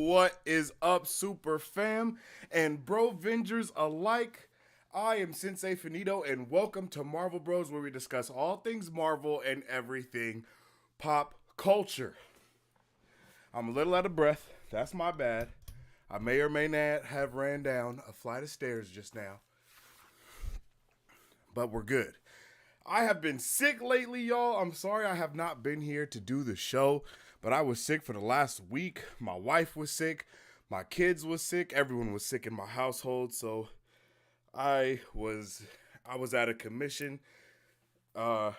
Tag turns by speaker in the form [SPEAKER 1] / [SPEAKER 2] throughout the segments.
[SPEAKER 1] What is up, super fam and bro vengers alike? I am Sensei Finito, and welcome to Marvel Bros, where we discuss all things Marvel and everything pop culture. I'm a little out of breath. That's my bad. I may or may not have ran down a flight of stairs just now, but we're good. I have been sick lately, y'all. I'm sorry I have not been here to do the show, but I was sick for the last week. My wife was sick. My kids was sick. Everyone was sick in my household, so I was out of commission. But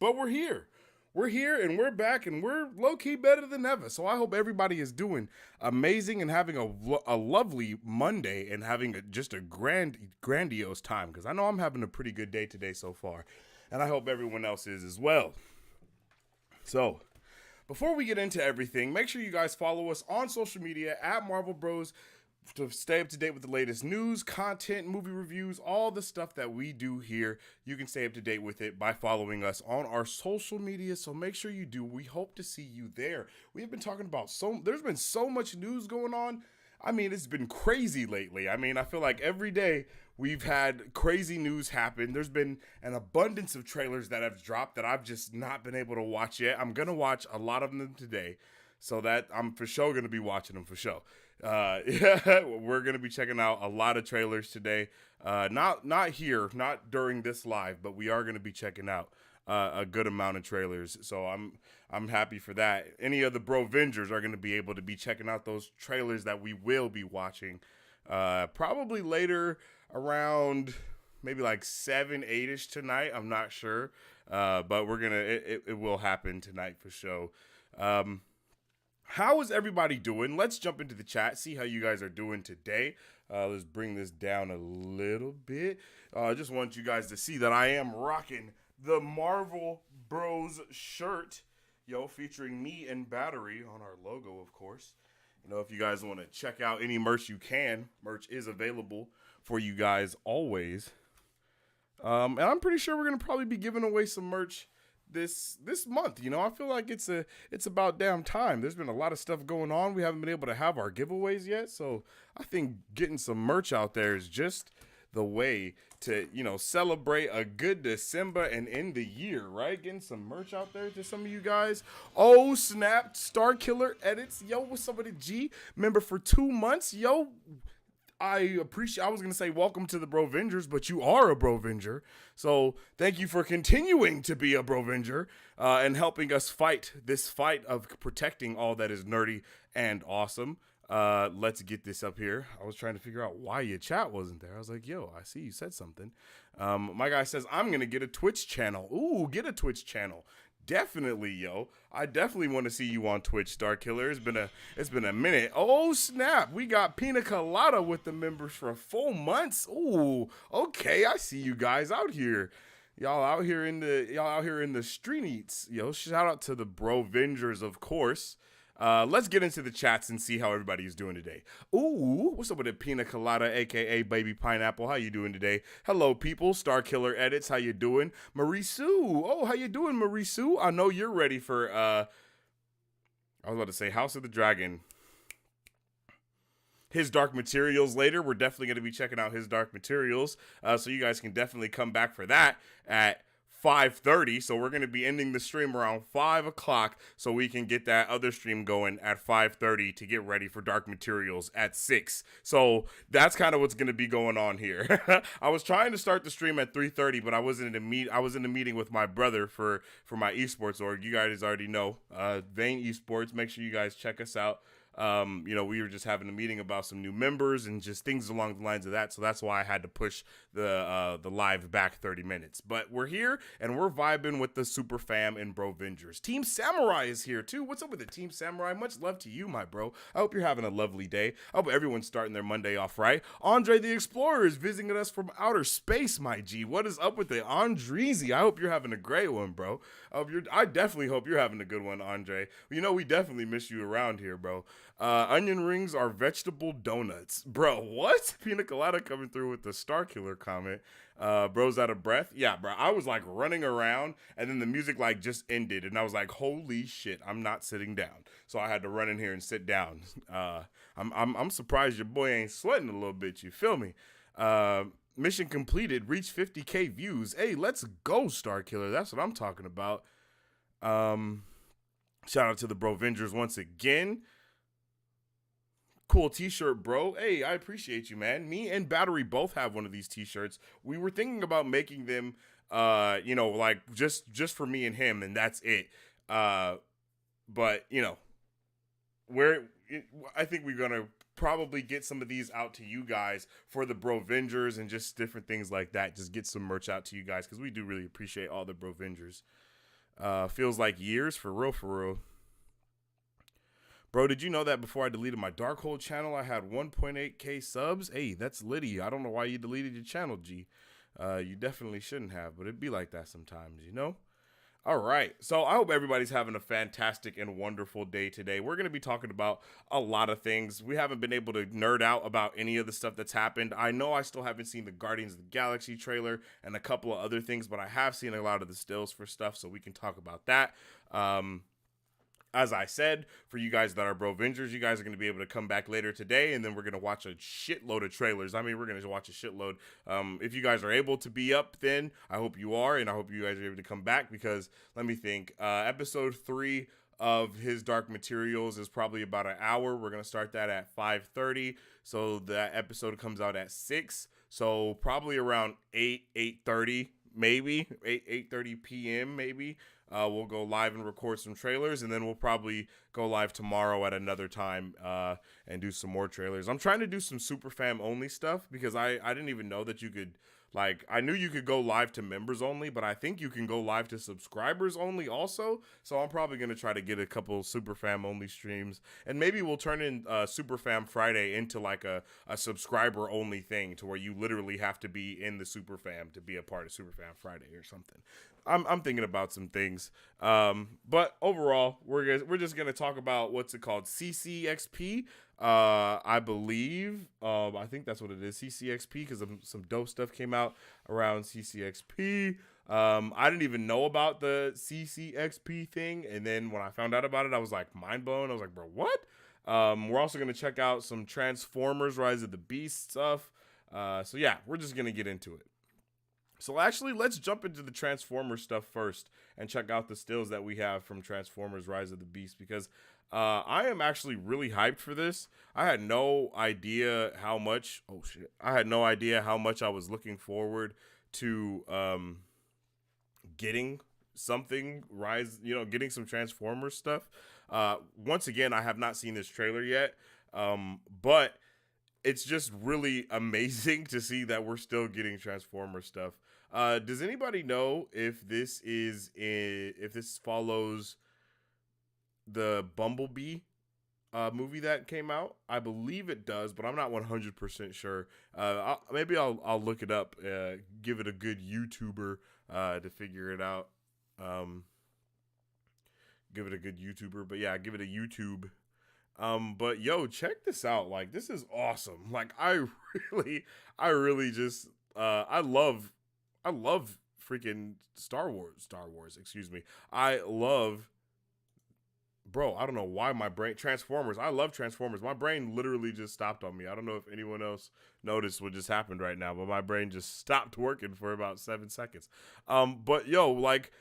[SPEAKER 1] we're here. We're here and we're back and we're low-key better than ever. So I hope everybody is doing amazing and having a lovely Monday and having just a grandiose time, because I know I'm having a pretty good day today so far. And I hope everyone else is as well. So, before we get into everything, make sure you guys follow us on social media at Marvel Bros. to stay up to date with the latest news, content, movie reviews, all the stuff that we do here. You can stay up to date with it by following us on our social media. So make sure you do. We hope to see you there. We have been talking about there's been so much news going on. I mean, it's been crazy lately. I mean, I feel like every day we've had crazy news happen. There's been an abundance of trailers that have dropped that I've just not been able to watch yet. I'm going to watch a lot of them today, so that I'm for sure going to be watching them for sure. We're going to be checking out a lot of trailers today. Not here, not during this live, but we are going to be checking out a good amount of trailers. So I'm happy for that. Any of the Brovengers are going to be able to be checking out those trailers that we will be watching probably later around maybe like 7, 8-ish tonight. I'm not sure. But it will happen tonight for sure. How is everybody doing? Let's jump into the chat, see how you guys are doing today. Let's bring this down a little bit. I just want you guys to see that I am rocking the Marvel Bros shirt, featuring me and Battery on our logo, of course. If you guys want to check out any merch, you can. Merch is available for you guys always. And I'm pretty sure we're going to probably be giving away some merch this month. I feel like it's about damn time. There's been a lot of stuff going on. We haven't been able to have our giveaways yet, so I think getting some merch out there is just the way to celebrate a good December and end the year, right? Getting some merch out there to some of you guys. Oh snap! Star Killer Edits, what's up with it? G member for 2 months, I appreciate. I was gonna say welcome to the Brovengers, but you are a Brovenger, so thank you for continuing to be a Brovenger and helping us fight this fight of protecting all that is nerdy and awesome. Let's get this up here. I was trying to figure out why your chat wasn't there. I was like, I see you said something. My guy says I'm gonna get a Twitch channel. Ooh, get a Twitch channel. Definitely, I definitely want to see you on Twitch, Star Killer. It's been a minute. Oh snap! We got Pina Colada with the members for 4 months. Ooh, okay, I see you guys out here. Y'all out here in the street eats. Shout out to the Brovengers, of course. Let's get into the chats and see how everybody's doing today. Ooh, what's up with it, Pina Colada, aka Baby Pineapple? How you doing today? Hello, people. Star Killer Edits, how you doing? Marie Sue, oh, how you doing, Marie Sue? I know you're ready for, I was about to say House of the Dragon. His Dark Materials later. We're definitely going to be checking out His Dark Materials, so you guys can definitely come back for that at 5:30, so we're going to be ending the stream around 5 o'clock so we can get that other stream going at 5:30 to get ready for Dark Materials at 6. So that's kind of what's going to be going on here. I was trying to start the stream at 3:30, but I was in a meeting with my brother for my esports org. You guys already know, Vane Esports. Make sure you guys check us out. We were just having a meeting about some new members and just things along the lines of that. So that's why I had to push the live back 30 minutes. But we're here and we're vibing with the Super Fam and Brovengers. Team Samurai is here too. What's up with the Team Samurai? Much love to you, my bro. I hope you're having a lovely day. I hope everyone's starting their Monday off right. Andre the Explorer is visiting us from outer space, my G. What is up with it? Andreezy, I hope you're having a great one, bro. I definitely hope you're having a good one, Andre. We definitely miss you around here, bro. Onion rings are vegetable donuts. Bro, what? Pina Colada coming through with the Star Killer comment. Bro's out of breath. Yeah, bro. I was like running around and then the music like just ended and I was like, holy shit, I'm not sitting down. So I had to run in here and sit down. I'm surprised your boy ain't sweating a little bit. You feel me? Mission completed. Reach 50K views. Hey, let's go, Star Killer. That's what I'm talking about. Shout out to the Brovengers once again. Cool t-shirt, bro. Hey, I appreciate you, man. Me and Battery both have one of these t-shirts. We were thinking about making them, like just for me and him, and that's it. But I think we're gonna probably get some of these out to you guys for the Brovengers and just different things like that. Just get some merch out to you guys because we do really appreciate all the Brovengers. Feels like years, for real. Bro, did you know that before I deleted my Darkhold channel, I had 1.8k subs? Hey, that's litty. I don't know why you deleted your channel, G. You definitely shouldn't have, but it'd be like that sometimes, All right. So I hope everybody's having a fantastic and wonderful day today. We're going to be talking about a lot of things. We haven't been able to nerd out about any of the stuff that's happened. I know I still haven't seen the Guardians of the Galaxy trailer and a couple of other things, but I have seen a lot of the stills for stuff, so we can talk about that. As I said, for you guys that are Brovengers, you guys are going to be able to come back later today, and then we're going to watch a shitload of trailers. I mean, we're going to watch a shitload. If you guys are able to be up, then I hope you are, and I hope you guys are able to come back, because let me think. Episode 3 of his Dark Materials is probably about an hour. We're going to start that at 5:30, so that episode comes out at 6, so probably around 8:30, maybe 8:30 p.m. maybe. We'll go live and record some trailers, and then we'll probably go live tomorrow at another time and do some more trailers. I'm trying to do some super fam only stuff, because I didn't even know that you could, like, I knew you could go live to members only, but I think you can go live to subscribers only also. So I'm probably going to try to get a couple super fam only streams, and maybe we'll turn in Super Fam Friday into like a subscriber only thing, to where you literally have to be in the super fam to be a part of Super Fam Friday or something. I'm thinking about some things, but overall, we're just gonna talk about what's it called, CCXP. I believe, I think that's what it is, CCXP, because some dope stuff came out around CCXP. I didn't even know about the CCXP thing, and then when I found out about it, I was like mind blown. I was like, bro, what? We're also gonna check out some Transformers Rise of the Beast stuff. So yeah, we're just gonna get into it. So actually, let's jump into the Transformers stuff first and check out the stills that we have from Transformers Rise of the Beast, because I am actually really hyped for this. I had no idea how much, I had no idea how much I was looking forward to getting something getting some Transformers stuff. Once again, I have not seen this trailer yet, but it's just really amazing to see that we're still getting Transformers stuff. Does anybody know if this follows the Bumblebee movie that came out? I believe it does, but I'm not 100% sure. Maybe I'll look it up, give it a good YouTuber to figure it out. Give it a good YouTuber, but yeah, give it a YouTube. But yo, check this out. Like, this is awesome. Like, I really just, I love freaking Star Wars, excuse me. I love, bro, I don't know why my brain, Transformers. I love Transformers. My brain literally just stopped on me. I don't know if anyone else noticed what just happened right now, but my brain just stopped working for about 7 seconds. But yo, like,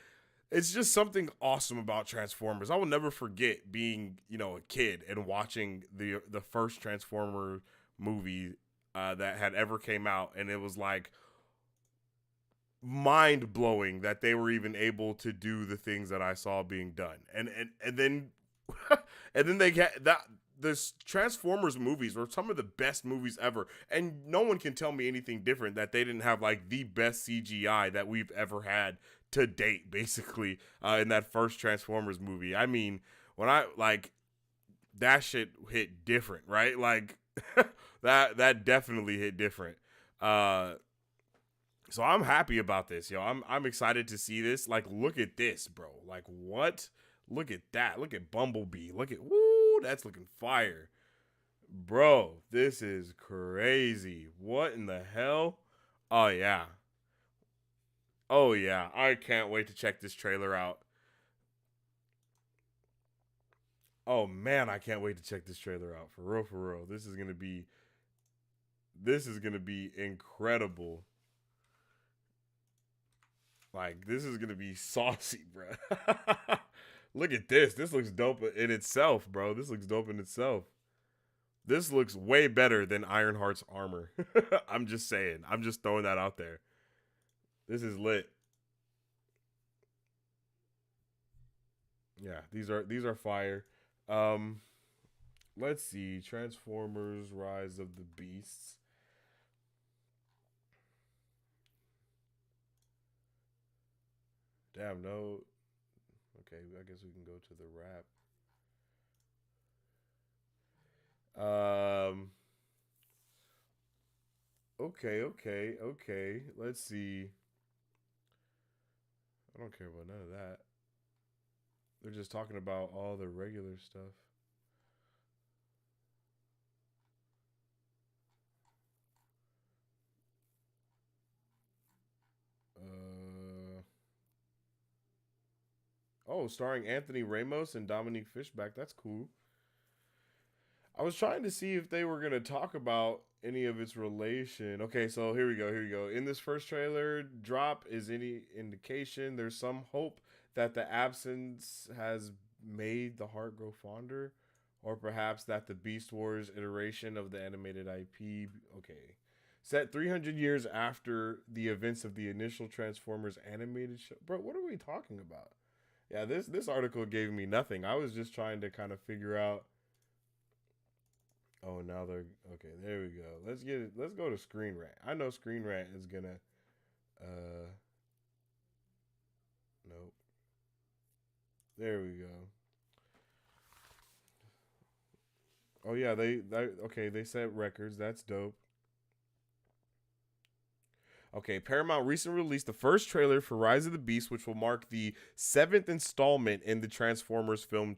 [SPEAKER 1] it's just something awesome about Transformers. I will never forget being, a kid and watching the first Transformer movie that had ever came out, and it was like mind blowing that they were even able to do the things that I saw being done. And then and then they get that. This Transformers movies were some of the best movies ever, and no one can tell me anything different, that they didn't have like the best CGI that we've ever had to date, basically, in that first Transformers movie. I mean, when that shit hit different, right? Like, that definitely hit different. So I'm happy about this, yo. I'm excited to see this. Like, look at this, bro. Like, what? Look at that. Look at Bumblebee. Woo, that's looking fire. Bro, this is crazy. What in the hell? Oh, yeah. Oh, yeah. I can't wait to check this trailer out. Oh, man, I can't wait to check this trailer out. For real, for real. This is going to be incredible. Like, this is going to be saucy, bro. Look at this. This looks dope in itself, bro. This looks dope in itself. This looks way better than Ironheart's armor. I'm just saying. I'm just throwing that out there. This is lit. Yeah, these are fire. Let's see. Transformers Rise of the Beasts. Damn, no. Okay, I guess we can go to the wrap. Okay. Let's see. I don't care about none of that. They're just talking about all the regular stuff. Uh, oh, starring Anthony Ramos and Dominique Fishback. That's cool. I was trying to see if they were going to talk about any of its relation. Okay, so here we go. Here we go. In this first trailer drop is any indication there's some hope that the absence has made the heart grow fonder, or perhaps that the Beast Wars iteration of the animated IP. Okay. Set 300 years after the events of the initial Transformers animated show. Bro, what are we talking about? Yeah, this article gave me nothing. I was just trying to kind of figure out. Oh, now they're okay. There we go. Let's get it. Let's go to Screen Rant. I know Screen Rant is gonna. Uh, nope. There we go. Oh yeah, they okay. They set records. That's dope. Okay, Paramount recently released the first trailer for Rise of the Beast, which will mark the seventh installment in the Transformers film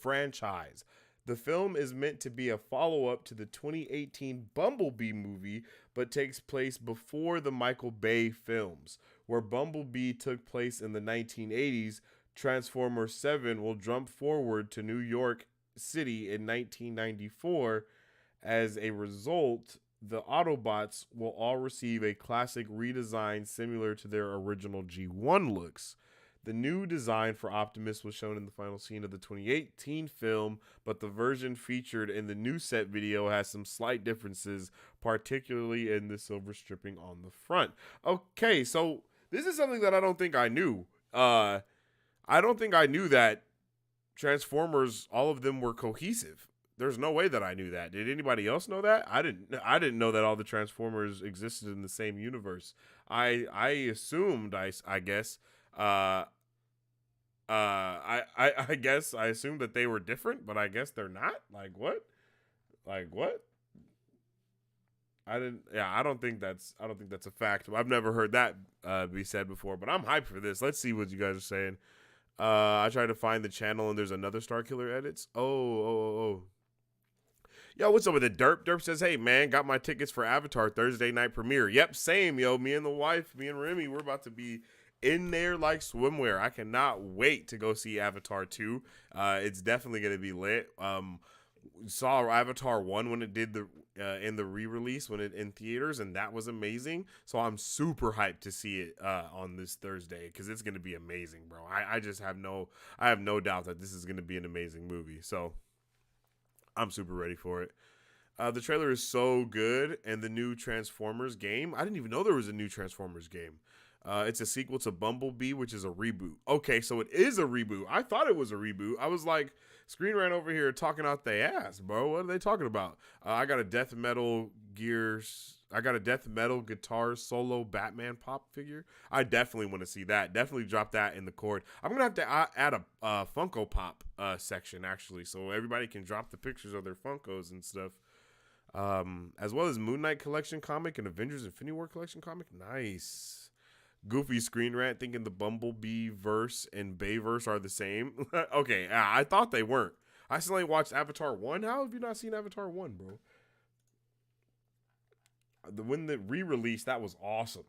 [SPEAKER 1] franchise. The film is meant to be a follow up to the 2018 Bumblebee movie, but takes place before the Michael Bay films. Where Bumblebee took place in the 1980s, Transformers 7 will jump forward to New York City in 1994. As a result, the Autobots will all receive a classic redesign similar to their original G1 looks. The new design for Optimus was shown in the final scene of the 2018 film, but the version featured in the new set video has some slight differences, particularly in the silver stripping on the front. Okay, so this is something that I don't think I knew. I don't think I knew that Transformers, all of them were cohesive. There's no way that I knew that. Did anybody else know that? I didn't. I didn't know that all the Transformers existed in the same universe. I assumed. I guess. I guess I assumed that they were different, but I guess they're not. Like what? Like what? I didn't. Yeah, I don't think that's. I don't think that's a fact. I've never heard that be said before. But I'm hyped for this. Let's see what you guys are saying. I tried to find the channel and there's another Star Killer edits. Oh. Yo, what's up with the Derp? Derp says, hey, man, got my tickets for Avatar Thursday night premiere. Yep, same, yo. Me and the wife, me and Remy, we're about to be in there like swimwear. I cannot wait to go see Avatar 2. It's definitely going to be lit. Saw Avatar 1 when it did the in the re-release when it in theaters, and that was amazing. So I'm super hyped to see it on this Thursday because it's going to be amazing, bro. I just have no doubt that this is going to be an amazing movie. So I'm super ready for it. The trailer is so good, and the new Transformers game. I didn't even know there was a new Transformers game. It's a sequel to Bumblebee, which is a reboot. Okay, so it is a reboot. I thought it was a reboot. I was like, Screen Rant over here talking out their ass, bro. What are they talking about? I got a death metal guitar solo Batman pop figure. I definitely want to see that. Definitely drop that in the cord. I'm gonna have to add a Funko Pop section actually, so everybody can drop the pictures of their Funkos and stuff. As well as Moon Knight collection comic and Avengers Infinity War collection comic. Nice. Goofy Screen Rant thinking the Bumblebee verse and Bayverse are the same. Okay, I thought they weren't. I still ain't watched Avatar 1. How have you not seen Avatar 1, bro? When the re-release, that was awesome.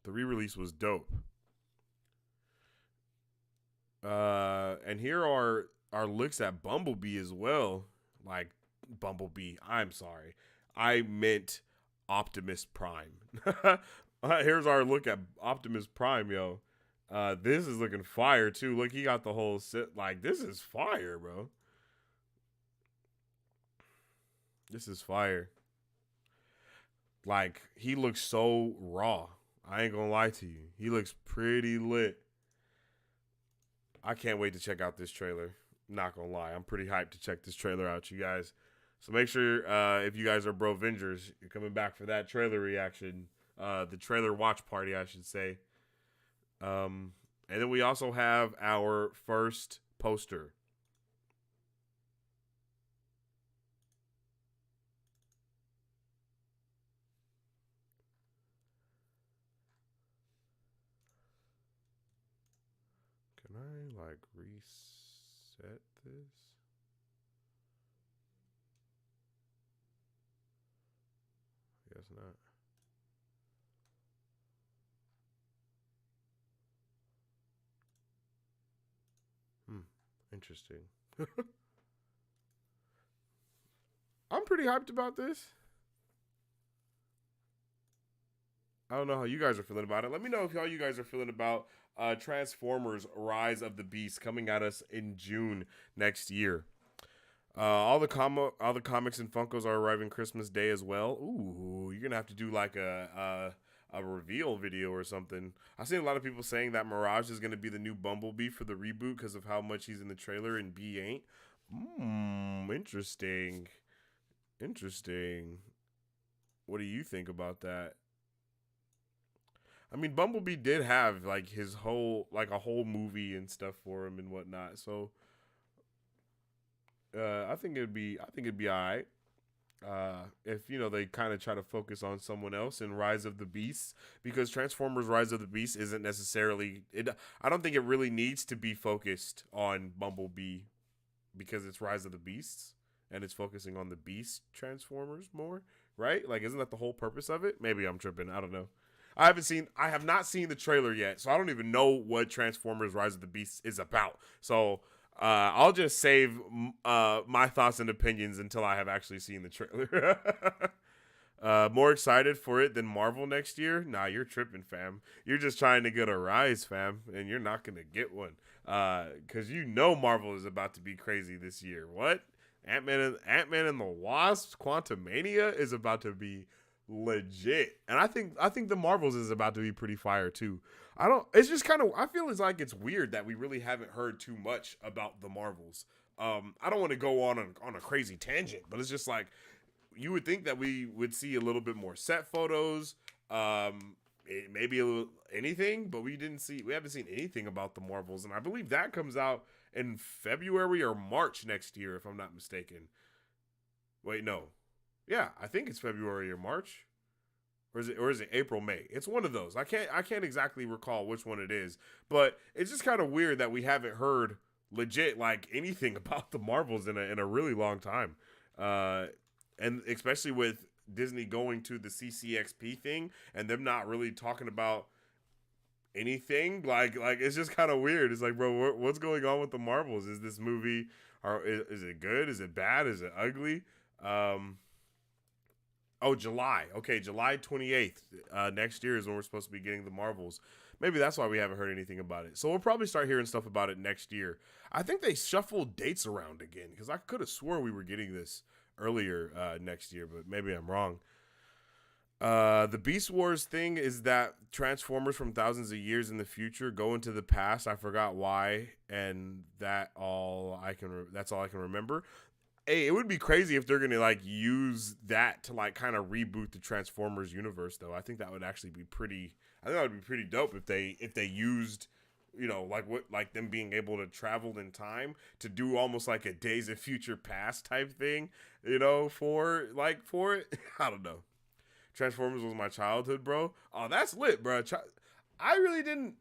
[SPEAKER 1] The re-release was dope. And here are our looks at Bumblebee as well. Like, Bumblebee, I'm sorry. I meant Optimus Prime. Here's our look at Optimus Prime, yo. This is looking fire too. Look, he got the whole set. Like, this is fire, bro. This is fire. Like, he looks so raw. I ain't gonna lie to you. He looks pretty lit. I can't wait to check out this trailer. Not gonna lie. I'm pretty hyped to check this trailer out, you guys. So make sure if you guys are Brovengers, you're coming back for that trailer reaction. The trailer watch party, I should say. And then we also have our first poster. Can I, like, like reset this? Guess not. Interesting. I'm pretty hyped about this. I don't know how you guys are feeling about it. Let me know how you guys are feeling about Transformers: Rise of the Beast coming at us in June next year. All the comics and Funkos are arriving Christmas Day as well. Ooh, you're gonna have to do like a reveal video or something. I've seen a lot of people saying that Mirage is gonna be the new Bumblebee for the reboot because of how much he's in the trailer and B ain't. Interesting. Interesting. What do you think about that? I mean, Bumblebee did have like his whole like a whole movie and stuff for him and whatnot. So I think it'd be all right. If they kind of try to focus on someone else in Rise of the Beast, because Transformers Rise of the Beast isn't necessarily it. I don't think it really needs to be focused on Bumblebee because it's Rise of the Beasts and it's focusing on the Beast Transformers more, right? Like, isn't that the whole purpose of it? Maybe I'm tripping. I don't know. I have not seen the trailer yet, so I don't even know what Transformers Rise of the Beast is about. So I'll just save my thoughts and opinions until I have actually seen the trailer. More excited for it than Marvel next year? Nah, you're tripping, fam. You're just trying to get a rise, fam, and you're not going to get one. Because Marvel is about to be crazy this year. What? Ant-Man and the Wasp, Quantumania is about to be legit. And I think the Marvels is about to be pretty fire too. It's just kind of, I feel it's weird that we really haven't heard too much about the Marvels. I don't want to go on a crazy tangent, but it's just like, you would think that we would see a little bit more set photos, maybe a little anything, but we haven't seen anything about the Marvels. And I believe that comes out in February or March next year, if I'm not mistaken. Wait, no. Yeah, I think it's February or March. Or is it April, May? It's one of those. I can't exactly recall which one it is, but it's just kind of weird that we haven't heard legit like anything about the Marvels in a really long time. And especially with Disney going to the CCXP thing and them not really talking about anything, like it's just kind of weird. It's like, bro, what's going on with the Marvels? Is this movie, or is it good? Is it bad? Is it ugly? Oh, July. Okay, July 28th. Next year is when we're supposed to be getting the Marvels. Maybe that's why we haven't heard anything about it. So we'll probably start hearing stuff about it next year. I think they shuffled dates around again because I could have swore we were getting this earlier next year, but maybe I'm wrong. The Beast Wars thing is that Transformers from thousands of years in the future go into the past. I forgot why, and that's all I can remember. Hey, it would be crazy if they're gonna like use that to like kind of reboot the Transformers universe, though. I think that would actually be pretty. I think that would be pretty dope if they used, like them being able to travel in time to do almost like a Days of Future Past type thing, for it. I don't know. Transformers was my childhood, bro. Oh, that's lit, bro. I really didn't.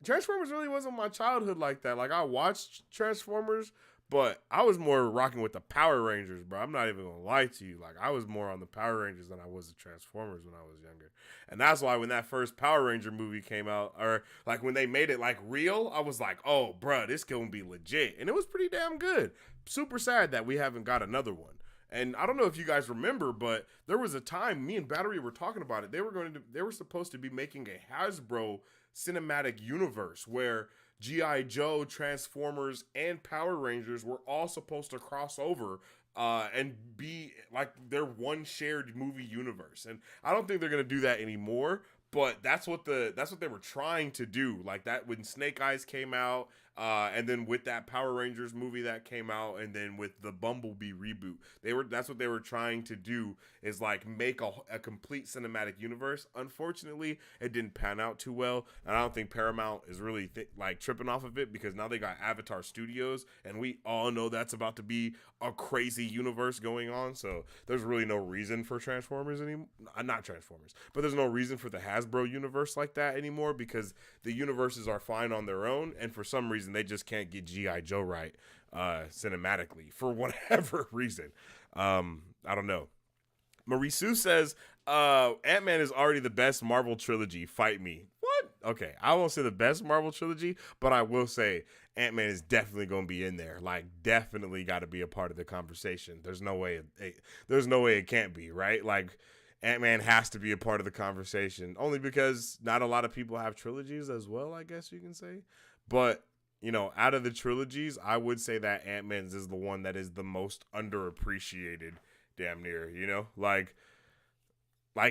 [SPEAKER 1] Transformers really wasn't my childhood like that. Like, I watched Transformers, but I was more rocking with the Power Rangers, bro. I'm not even gonna lie to you. Like, I was more on the Power Rangers than I was the Transformers when I was younger. And that's why when that first Power Ranger movie came out, or like when they made it like real, I was like, oh, bro, this gonna be legit. And it was pretty damn good. Super sad that we haven't got another one. And I don't know if you guys remember, but there was a time me and Battery were talking about it. They were supposed to be making a Hasbro cinematic universe where G.I. Joe, Transformers, and Power Rangers were all supposed to cross over and be like their one shared movie universe. And I don't think they're gonna do that anymore. But that's what they were trying to do. Like that when Snake Eyes came out, and then with that Power Rangers movie that came out, and then with the Bumblebee reboot, that's what they were trying to do, is like make a complete cinematic universe. Unfortunately, it didn't pan out too well, and I don't think Paramount is really like tripping off of it, because now they got Avatar Studios, and we all know that's about to be a crazy universe going on. So there's really no reason for Transformers anymore. Not Transformers, but there's no reason for the Hasbro universe like that anymore, because the universes are fine on their own, and for some reason reason they just can't get G.I. Joe right cinematically for whatever reason. I don't know. Marisu says, Ant-Man is already the best Marvel trilogy. Fight me. What? Okay, I won't say the best Marvel trilogy, but I will say Ant-Man is definitely going to be in there. Like, definitely got to be a part of the conversation. There's no way it can't be, right? Like, Ant-Man has to be a part of the conversation, only because not a lot of people have trilogies as well, I guess you can say. But, you know, out of the trilogies, I would say that Ant-Man's is the one that is the most underappreciated, damn near, you know? Like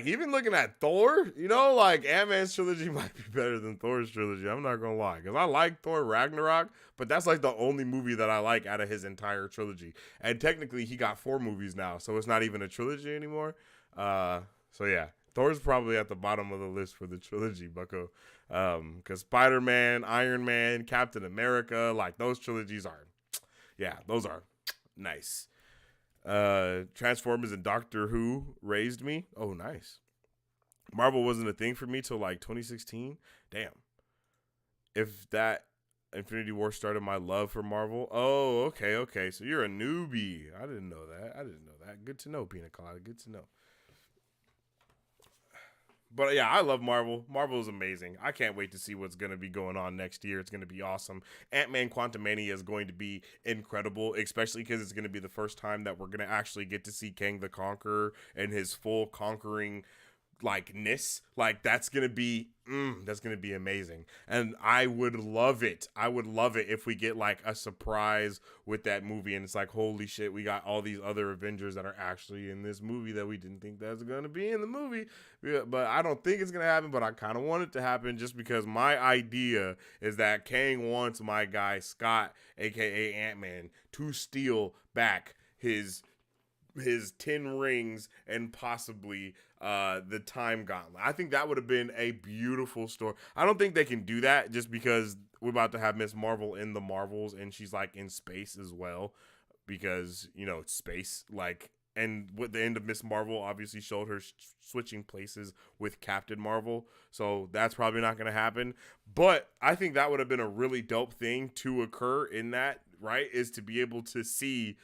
[SPEAKER 1] even looking at Thor, you know, like Ant-Man's trilogy might be better than Thor's trilogy. I'm not going to lie. Because I like Thor Ragnarok, but that's like the only movie that I like out of his entire trilogy. And technically he got 4 movies now, so it's not even a trilogy anymore. So yeah, Thor's probably at the bottom of the list for the trilogy, bucko. Because Spider-Man, Iron Man, Captain America, like those trilogies are, yeah, those are nice. Transformers and Doctor Who raised me. Oh, nice. Marvel wasn't a thing for me till like 2016. Damn. If that Infinity War started my love for Marvel. Oh, okay. So you're a newbie. I didn't know that. Good to know, Pina Colada. Good to know. But yeah, I love Marvel. Marvel is amazing. I can't wait to see what's going to be going on next year. It's going to be awesome. Ant-Man Quantumania is going to be incredible, especially because it's going to be the first time that we're going to actually get to see Kang the Conqueror and his full conquering likeness. Like that's going to be amazing. And I would love it. If we get like a surprise with that movie and it's like, holy shit, we got all these other Avengers that are actually in this movie that we didn't think that's going to be in the movie. Yeah, but I don't think it's going to happen, but I kind of want it to happen just because my idea is that Kang wants my guy Scott, aka Ant-Man, to steal back his 10 rings and possibly the time gauntlet. I think that would have been a beautiful story. I don't think they can do that just because we're about to have Miss Marvel in the Marvels and she's like in space as well because, you know, it's space. Like, and with the end of Miss Marvel obviously showed her switching places with Captain Marvel. So that's probably not going to happen. But I think that would have been a really dope thing to occur in that, right? Is to be able to see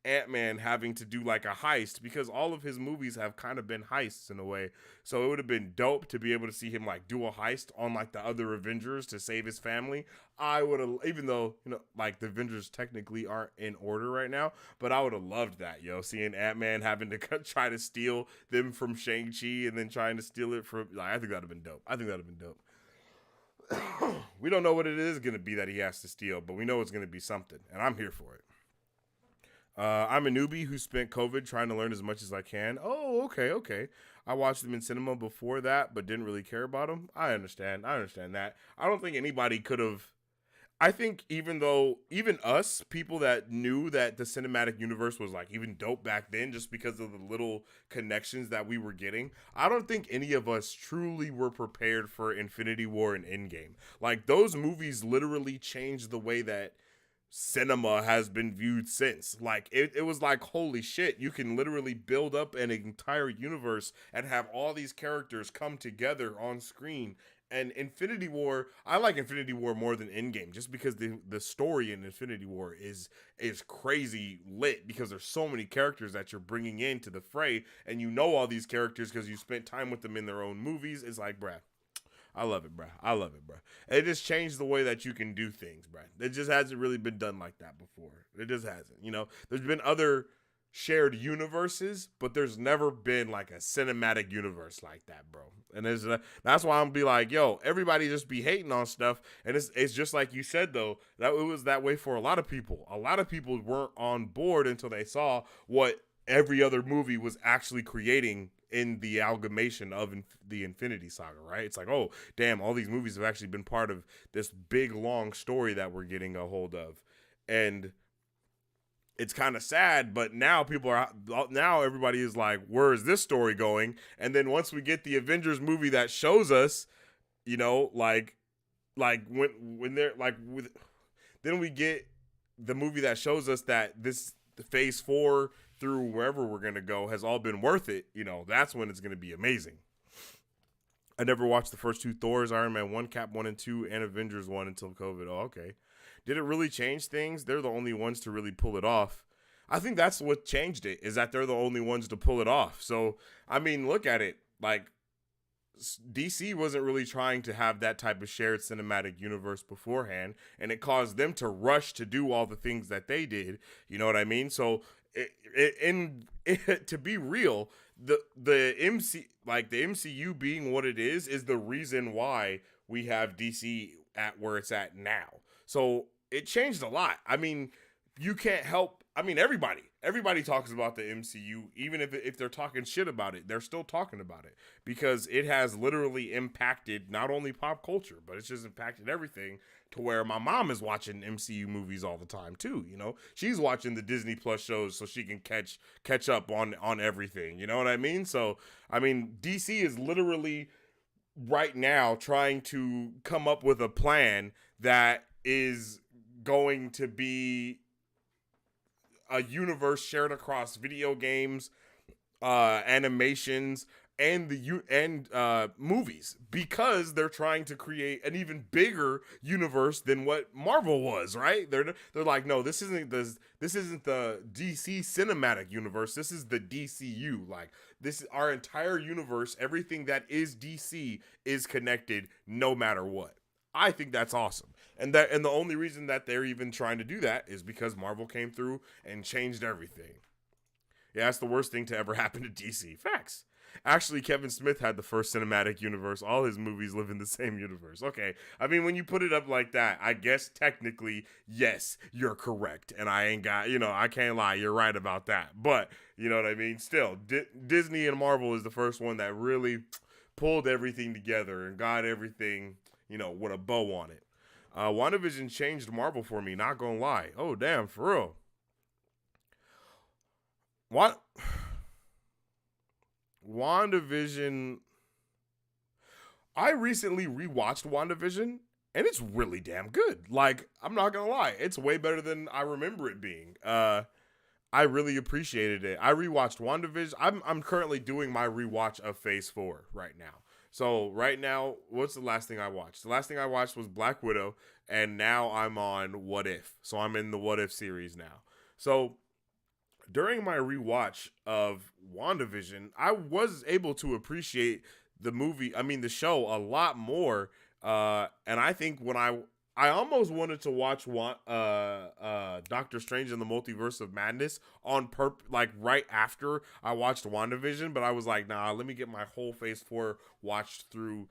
[SPEAKER 1] Ant-Man having to do like a heist because all of his movies have kind of been heists in a way. So it would have been dope to be able to see him like do a heist on like the other Avengers to save his family. I would have, even though, you know, like the Avengers technically aren't in order right now, but I would have loved that, seeing Ant-Man having to try to steal them from Shang-Chi and then trying to steal it from, like, I think that would have been dope. We don't know what it is going to be that he has to steal, but we know it's going to be something, and I'm here for it. I'm a newbie who spent COVID trying to learn as much as I can. Oh, okay. I watched them in cinema before that, but didn't really care about them. I understand that. I don't think anybody could have. I think even us, people that knew that the cinematic universe was like even dope back then just because of the little connections that we were getting, I don't think any of us truly were prepared for Infinity War and Endgame. Like those movies literally changed the way that cinema has been viewed since. Like it was like, holy shit, you can literally build up an entire universe and have all these characters come together on screen. And Infinity War, I like Infinity War more than Endgame just because the story in Infinity War is crazy lit because there's so many characters that you're bringing into the fray and you know all these characters because you spent time with them in their own movies. It's like, bruh, I love it, bruh. It just changed the way that you can do things, bruh. It just hasn't really been done like that before. It just hasn't. There's been other shared universes, but there's never been like a cinematic universe like that, bro. And that's why I'm be like, yo, everybody just be hating on stuff. And it's just like you said, though, that it was that way for a lot of people. A lot of people weren't on board until they saw what every other movie was actually creating in the amalgamation of the Infinity Saga, right? It's like, oh, damn, all these movies have actually been part of this big, long story that we're getting a hold of. And it's kind of sad, but now everybody is like, where is this story going? And then once we get the Avengers movie that shows us, like when they're like, then we get the movie that shows us that this phase 4 through wherever we're going to go has all been worth it. That's when it's going to be amazing. I never watched the first two Thors, Iron Man 1, Cap 1 and 2, and Avengers 1 until COVID. Oh, okay. Did it really change things? They're the only ones to really pull it off. I think that's what changed it, is that they're the only ones to pull it off. So, I mean, look at it. Like, DC wasn't really trying to have that type of shared cinematic universe beforehand, and it caused them to rush to do all the things that they did. You know what I mean? So, to be real, the MCU being what it is the reason why we have DC at where it's at now. So it changed a lot. I mean, you can't help. I mean, everybody talks about the MCU, even if they're talking shit about it, they're still talking about it because it has literally impacted not only pop culture, but it's just impacted everything to where my mom is watching MCU movies all the time too. You know, she's watching the Disney Plus shows so she can catch up on everything. You know what I mean? So, I mean, DC is literally right now trying to come up with a plan that is going to be a universe shared across video games, animations, and movies, because they're trying to create an even bigger universe than what Marvel was. Right? They're like, no, this isn't the DC cinematic universe. This is the DCU. Like, this is our entire universe. Everything that is DC is connected, no matter what. I think that's awesome. And the only reason that they're even trying to do that is because Marvel came through and changed everything. Yeah, that's the worst thing to ever happen to DC. Facts. Actually, Kevin Smith had the first cinematic universe. All his movies live in the same universe. Okay. I mean, when you put it up like that, I guess technically, yes, you're correct. And I ain't got, I can't lie. You're right about that. But, you know what I mean? Still, Disney and Marvel is the first one that really pulled everything together and got everything, with a bow on it. WandaVision changed Marvel for me, not gonna lie. Oh, damn, for real. What? WandaVision. I recently rewatched WandaVision, and it's really damn good. Like, I'm not gonna lie, it's way better than I remember it being. I really appreciated it. I rewatched WandaVision. I'm currently doing my rewatch of Phase 4 right now. So right now, what's the last thing I watched? The last thing I watched was Black Widow, and now I'm on What If. So I'm in the What If series now. So during my rewatch of WandaVision, I was able to appreciate the show a lot more. And I think when I almost wanted to watch Doctor Strange in the Multiverse of Madness right after I watched WandaVision, but I was like, nah, let me get my whole Phase 4 watched through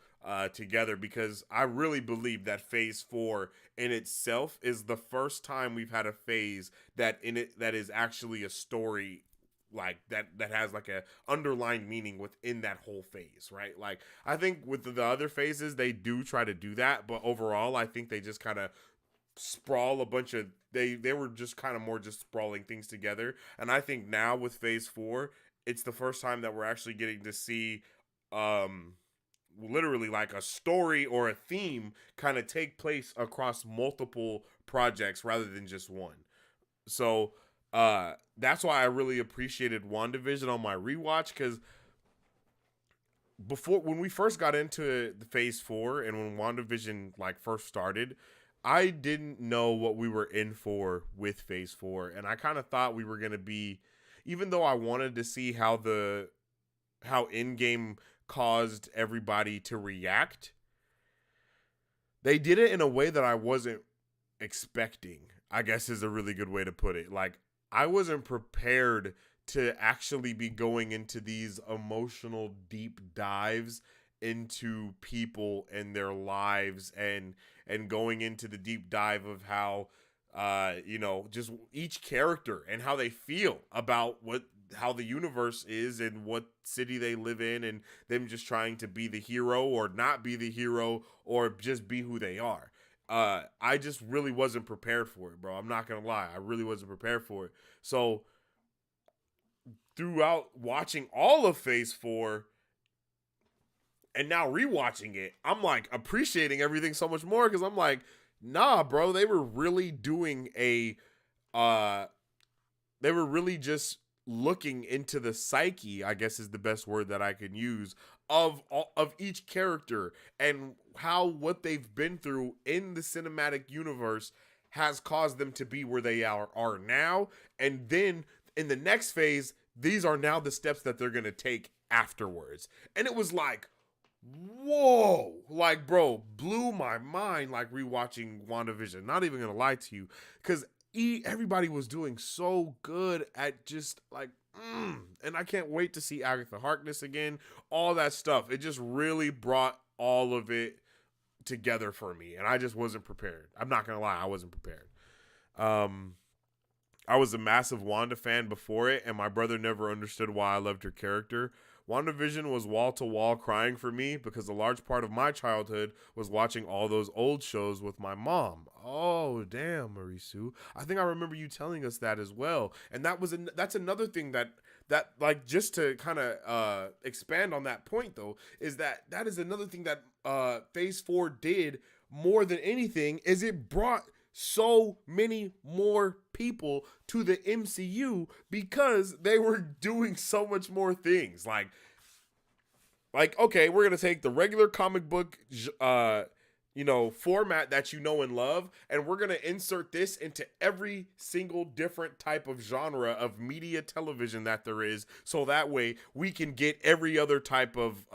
[SPEAKER 1] together, because I really believe that Phase 4 in itself is the first time we've had a phase that is actually a story like that has like a underlying meaning within that whole phase, right? Like, I think with the other phases, they do try to do that, but overall, I think they just kind of sprawl a bunch of, they were just kind of more just sprawling things together. And I think now with Phase 4, it's the first time that we're actually getting to see literally like a story or a theme kind of take place across multiple projects rather than just one. So that's why I really appreciated WandaVision on my rewatch, because when we first got into the Phase 4 and when WandaVision first started, I didn't know what we were in for with Phase 4, and I kind of thought we were going to be, even though I wanted to see how Endgame caused everybody to react, they did it in a way that I wasn't expecting, I guess is a really good way to put it. Like, I wasn't prepared to actually be going into these emotional deep dives into people and their lives, and going into the deep dive of how just each character and how they feel about how the universe is and what city they live in, and them just trying to be the hero or not be the hero or just be who they are. I just really wasn't prepared for it, bro. I'm not gonna lie. I really wasn't prepared for it. So throughout watching all of Phase 4 and now rewatching it, I'm like appreciating everything so much more, because I'm like, nah, bro, they were really doing they were really just looking into the psyche, I guess is the best word that I can use, of each character and how what they've been through in the cinematic universe has caused them to be where they are now. And then in the next phase, these are now the steps that they're going to take afterwards. And it was like, whoa, like, bro, blew my mind, like rewatching WandaVision. Not even going to lie to you, because everybody was doing so good at just like, and I can't wait to see Agatha Harkness again, all that stuff. It just really brought all of it together for me, and I just wasn't prepared. I'm not gonna lie, I wasn't prepared. I was a massive Wanda fan before it, and my brother never understood why I loved her character. WandaVision was wall-to-wall crying for me because a large part of my childhood was watching all those old shows with my mom. Oh, damn, Marisu. I think I remember you telling us that as well. And that's another thing that like, just to kind of expand on that point, though, is that is another thing that Phase 4 did more than anything, is it brought so many more people to the MCU because they were doing so much more things. Like, okay, we're going to take the regular comic book, format that you know and love, and we're going to insert this into every single different type of genre of media television that there is. So that way we can get every other type of,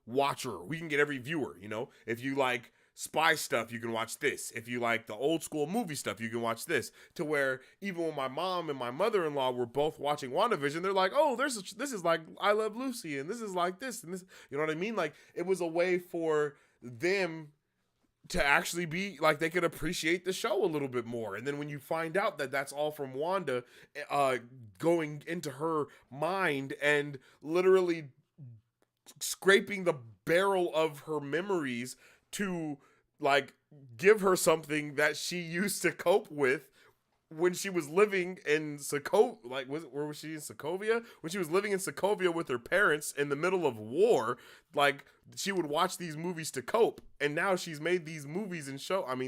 [SPEAKER 1] watcher. We can get every viewer, if you like spy stuff, you can watch this. If you like the old school movie stuff, you can watch this. To where even when my mom and my mother-in-law were both watching WandaVision, they're like, oh, this is like I Love Lucy, and this is like this, and this, you know what I mean? Like, it was a way for them to actually be like, they could appreciate the show a little bit more. And then when you find out that that's all from Wanda going into her mind and literally scraping the barrel of her memories to like give her something that she used to cope with when she was living in Sokovia. Like, where was she, in Sokovia? When she was living in Sokovia with her parents in the middle of war, like, she would watch these movies to cope. And now she's made these movies and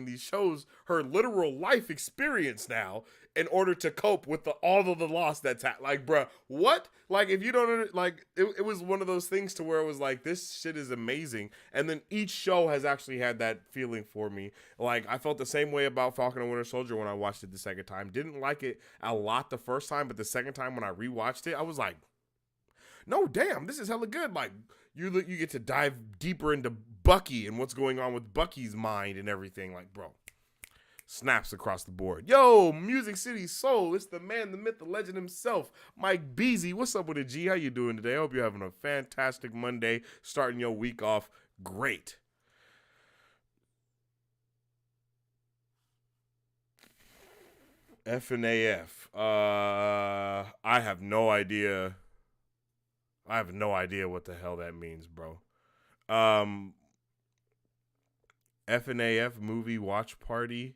[SPEAKER 1] these shows her literal life experience now in order to cope with all of the loss that's like, bruh, what? Like, if you don't, like, it was one of those things to where it was like, this shit is amazing. And then each show has actually had that feeling for me. Like, I felt the same way about Falcon and Winter Soldier when I watched it the second time. Didn't like it a lot the first time, but the second time when I rewatched it, I was like, no, damn, this is hella good. Like, you get to dive deeper into Bucky and what's going on with Bucky's mind and everything. Like, bro, snaps across the board. Yo, Music City Soul, it's the man, the myth, the legend himself, Mike Beasy. What's up with it, G? How you doing today? I hope you're having a fantastic Monday, starting your week off great. F&AF. I have no idea. I have no idea what the hell that means, bro. F&AF movie watch party.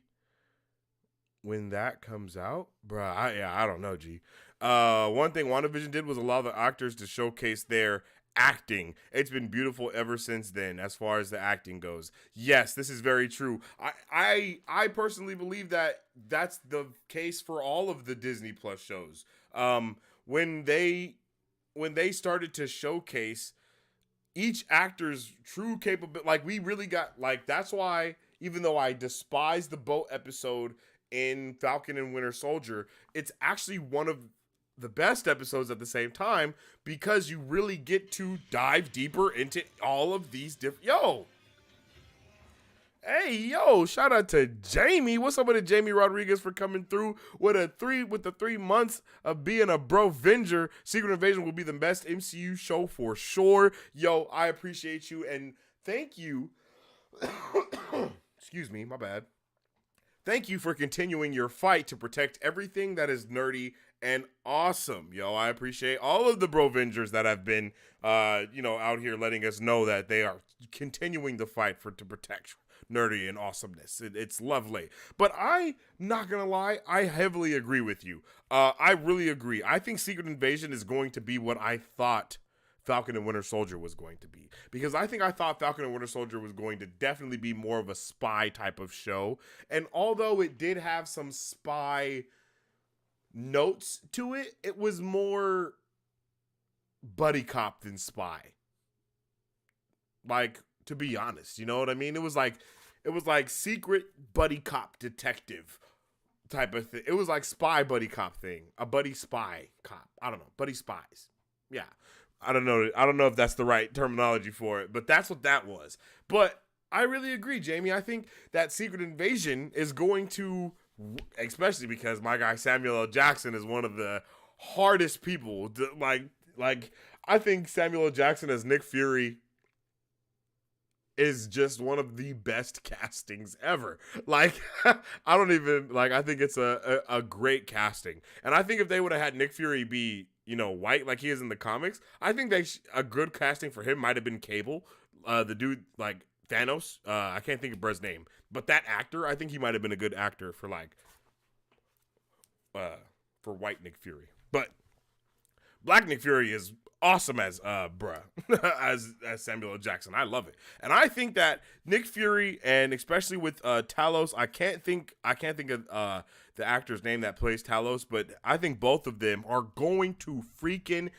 [SPEAKER 1] When that comes out, bruh, I don't know, G. One thing WandaVision did was allow the actors to showcase their acting. It's been beautiful ever since then, as far as the acting goes. Yes, this is very true. I personally believe that that's the case for all of the Disney Plus shows. When they started to showcase each actor's true capability, like, we really got, like, that's why, even though I despise the boat episode in Falcon and Winter Soldier, it's actually one of the best episodes at the same time, because you really get to dive deeper into all of these different. Shout out to Jamie. What's up with it, Jamie Rodriguez, for coming through with the 3 months of being a Bro-Venger. Secret Invasion will be the best MCU show for sure. Yo, I appreciate you, and thank you. Excuse me, my bad. Thank you for continuing your fight to protect everything that is nerdy and awesome. Yo, I appreciate all of the Bro-Vengers that have been, out here letting us know that they are continuing the fight to protect nerdy and awesomeness. It's lovely. But I'm not going to lie, I heavily agree with you. I really agree. I think Secret Invasion is going to be what I thought Falcon and Winter Soldier was going to be. Because I thought Falcon and Winter Soldier was going to definitely be more of a spy type of show. And although it did have some spy notes to it, it was more buddy cop than spy. Like, to be honest, you know what I mean? It was like secret buddy cop detective type of thing. It was like spy buddy cop thing. A buddy spy cop. I don't know. Buddy spies. Yeah. I don't know. I don't know if that's the right terminology for it, but that's what that was. But I really agree, Jamie. I think that Secret Invasion is going to, especially because my guy Samuel L. Jackson is one of the hardest people to, like I think Samuel L. Jackson as Nick Fury is just one of the best castings ever. Like, I don't even, like, I think it's a great casting. And I think if they would have had Nick Fury be, you know, white like he is in the comics, I think a good casting for him might have been Cable, the dude, like, Thanos. I can't think of Br's name. But that actor, I think he might have been a good actor for, like, for white Nick Fury. But Black Nick Fury is awesome as as Samuel L. Jackson. I love it. And I think that Nick Fury, and especially with Talos, I can't think of the actor's name that plays Talos, but I think both of them are going to freaking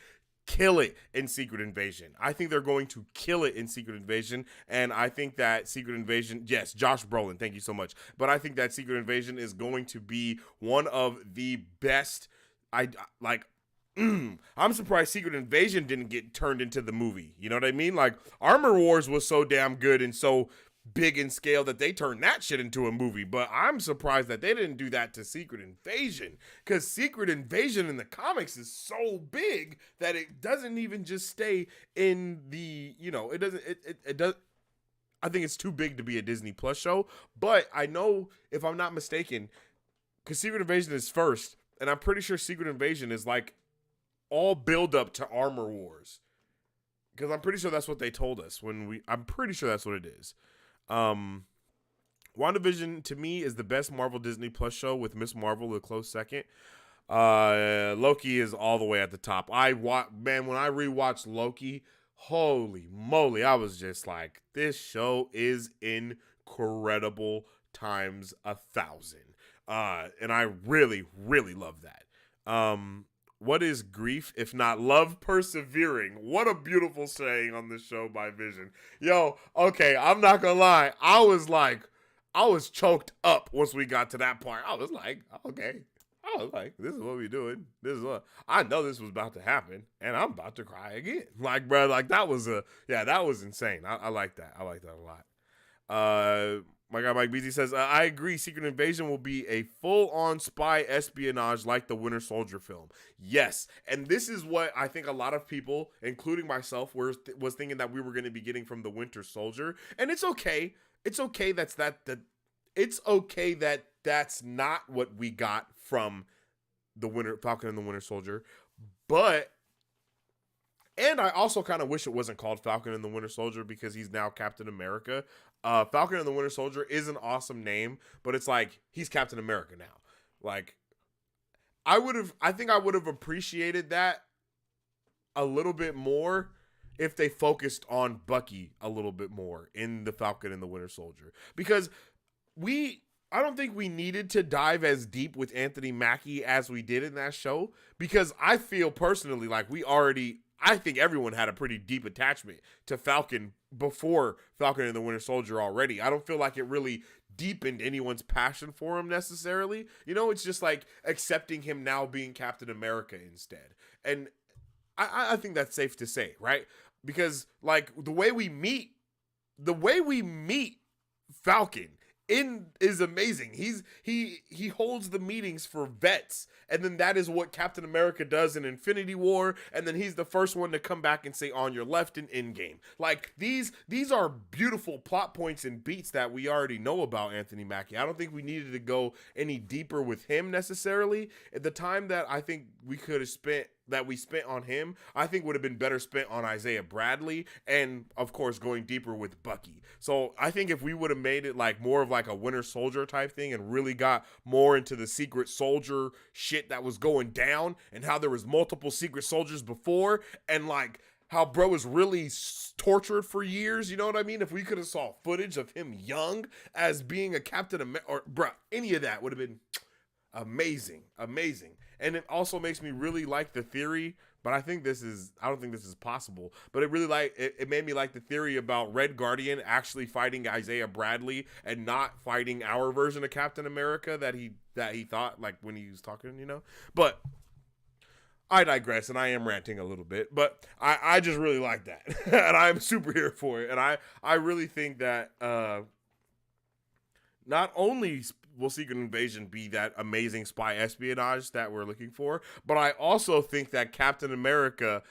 [SPEAKER 1] kill it in Secret Invasion. I think they're going to kill it in Secret Invasion, and I think that Secret Invasion, yes, Josh Brolin, thank you so much. But I think that Secret Invasion is going to be one of the best. I'm surprised Secret Invasion didn't get turned into the movie. You know what I mean? Like, Armor Wars was so damn good and so big in scale that they turned that shit into a movie. But I'm surprised that they didn't do that to Secret Invasion, because Secret Invasion in the comics is so big that it doesn't even just stay in the, you know, it doesn't, it does. I think it's too big to be a Disney Plus show. But I know, if I'm not mistaken, because Secret Invasion is first, and I'm pretty sure Secret Invasion is like all build up to Armor Wars, because I'm pretty sure that's what they told us I'm pretty sure that's what it is. WandaVision to me is the best Marvel Disney Plus show, with Miss Marvel a close second. Loki is all the way at the top. When I rewatched Loki, holy moly, I was just like, this show is incredible times 1,000. And I really, really love that. What is grief if not love persevering? What a beautiful saying on this show by Vision. Yo, okay, I'm not gonna lie. I was choked up once we got to that part. I was like, okay. This is what we doing. This is what I know this was about to happen, and I'm about to cry again. Like, bro, like that was insane. I like that. I like that a lot. My guy Mike Beasy says, I agree. Secret Invasion will be a full-on spy espionage like the Winter Soldier film. Yes, and this is what I think a lot of people, including myself, was thinking that we were going to be getting from the Winter Soldier. And it's okay. It's okay it's okay that that's not what we got from the Falcon and the Winter Soldier. And I also kind of wish it wasn't called Falcon and the Winter Soldier, because he's now Captain America. Falcon and the Winter Soldier is an awesome name, but it's like, he's Captain America now. Like, I think I would have appreciated that a little bit more if they focused on Bucky a little bit more in the Falcon and the Winter Soldier, because I don't think we needed to dive as deep with Anthony Mackie as we did in that show, because I feel personally like I think everyone had a pretty deep attachment to Falcon before Falcon and the Winter Soldier already. I don't feel like it really deepened anyone's passion for him necessarily. You know, it's just like accepting him now being Captain America instead. And I think that's safe to say, right? Because like the way we meet Falcon is amazing. He holds the meetings for vets, and then that is what Captain America does in Infinity War, and then he's the first one to come back and say on your left in Endgame. Like, these are beautiful plot points and beats that we already know about Anthony Mackie. I don't think we needed to go any deeper with him necessarily. At the time that I think we spent on him, I think would have been better spent on Isaiah Bradley, and of course going deeper with Bucky. So I think if we would have made it like more of like a Winter Soldier type thing and really got more into the Secret Soldier shit that was going down, and how there was multiple Secret Soldiers before, and like how bro was really tortured for years, you know what I mean? If we could have saw footage of him young as being a Captain America, or bro, any of that would have been amazing. And it also makes me really like the theory But I don't think this is possible. But it really it made me like the theory about Red Guardian actually fighting Isaiah Bradley and not fighting our version of Captain America that he thought, like, when he was talking, But I digress, and I am ranting a little bit, but I just really like that, and I'm super here for it, and I really think that not only will Secret Invasion be that amazing spy espionage that we're looking for, but I also think that Captain America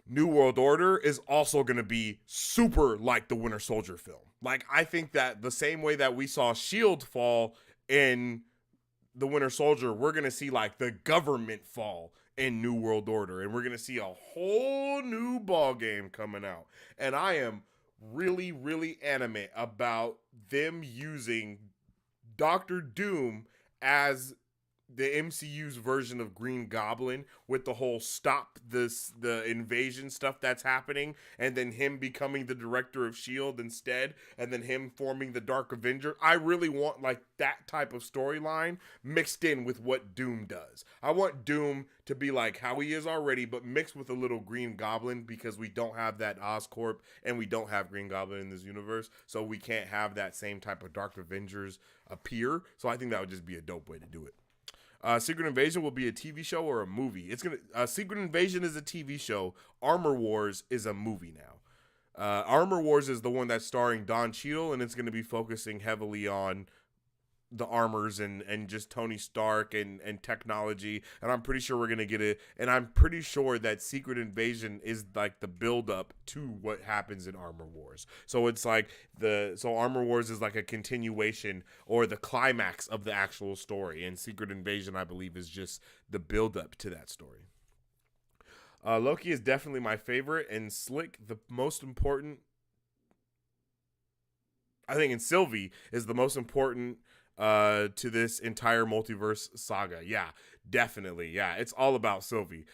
[SPEAKER 1] New World Order is also going to be super like the Winter Soldier film. Like, I think that the same way that we saw S.H.I.E.L.D. fall in the Winter Soldier, we're going to see like the government fall in New World Order, and we're going to see a whole new ball game coming out. And I am really, really animate about them using Doctor Doom as the MCU's version of Green Goblin, with the whole the invasion stuff that's happening, and then him becoming the director of S.H.I.E.L.D. instead, and then him forming the Dark Avenger. I really want like that type of storyline mixed in with what Doom does. I want Doom to be like how he is already, but mixed with a little Green Goblin, because we don't have that Oscorp and we don't have Green Goblin in this universe, so we can't have that same type of Dark Avengers appear. So I think that would just be a dope way to do it. Secret Invasion will be a TV show or a movie. Secret Invasion is a TV show. Armor Wars is a movie now. Armor Wars is the one that's starring Don Cheadle, and it's going to be focusing heavily on the armors and just Tony Stark and technology. And I'm pretty sure we're going to get it. And I'm pretty sure that Secret Invasion is like the build up to what happens in Armor Wars. So it's like Armor Wars is like a continuation or the climax of the actual story. And Secret Invasion, I believe, is just the build up to that story. Loki is definitely my favorite, and Slick, the most important. I think, and Sylvie is the most important to this entire multiverse saga. Yeah, definitely. Yeah, it's all about Sylvie.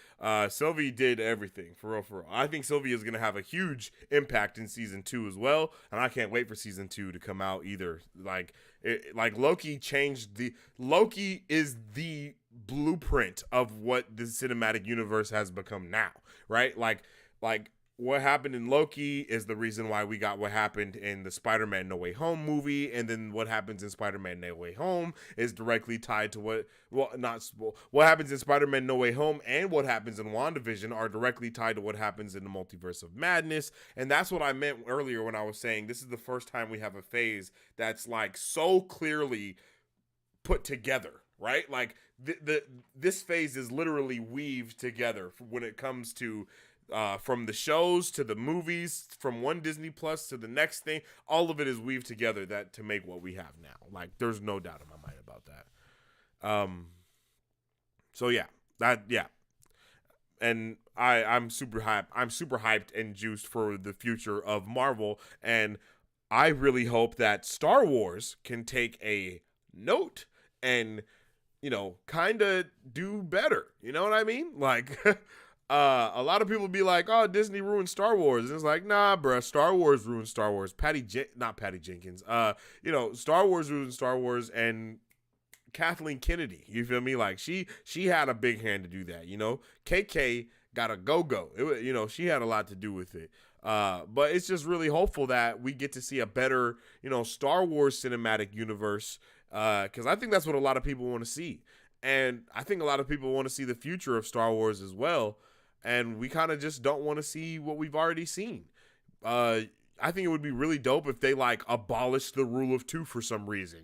[SPEAKER 1] Sylvie did everything, for real. I think Sylvie is going to have a huge impact in season 2 as well, and I can't wait for season 2 to come out either. Like Loki Loki is the blueprint of what the cinematic universe has become now, right? Like what happened in Loki is the reason why we got what happened in the Spider-Man No Way Home movie, and then what happens in Spider-Man No Way Home is directly tied to what happens in Spider-Man No Way Home and what happens in WandaVision are directly tied to what happens in the Multiverse of Madness. And that's what I meant earlier when I was saying this is the first time we have a phase that's like so clearly put together, right? Like this phase is literally weaved together when it comes to from the shows to the movies, from one Disney Plus to the next thing, all of it is weaved together to make what we have now. Like, there's no doubt in my mind about that. So yeah, and I'm super hyped. I'm super hyped and juiced for the future of Marvel, and I really hope that Star Wars can take a note and kind of do better. You know what I mean? Like. A lot of people be like, "Oh, Disney ruined Star Wars," and it's like, "Nah, bruh, Star Wars ruined Star Wars." Not Patty Jenkins. Star Wars ruined Star Wars, and Kathleen Kennedy. You feel me? Like she had a big hand to do that. KK got a go. She had a lot to do with it. But it's just really hopeful that we get to see a better, Star Wars cinematic universe. Because I think that's what a lot of people want to see, and I think a lot of people want to see the future of Star Wars as well. And we kind of just don't want to see what we've already seen. I think it would be really dope if they abolish the rule of 2 for some reason,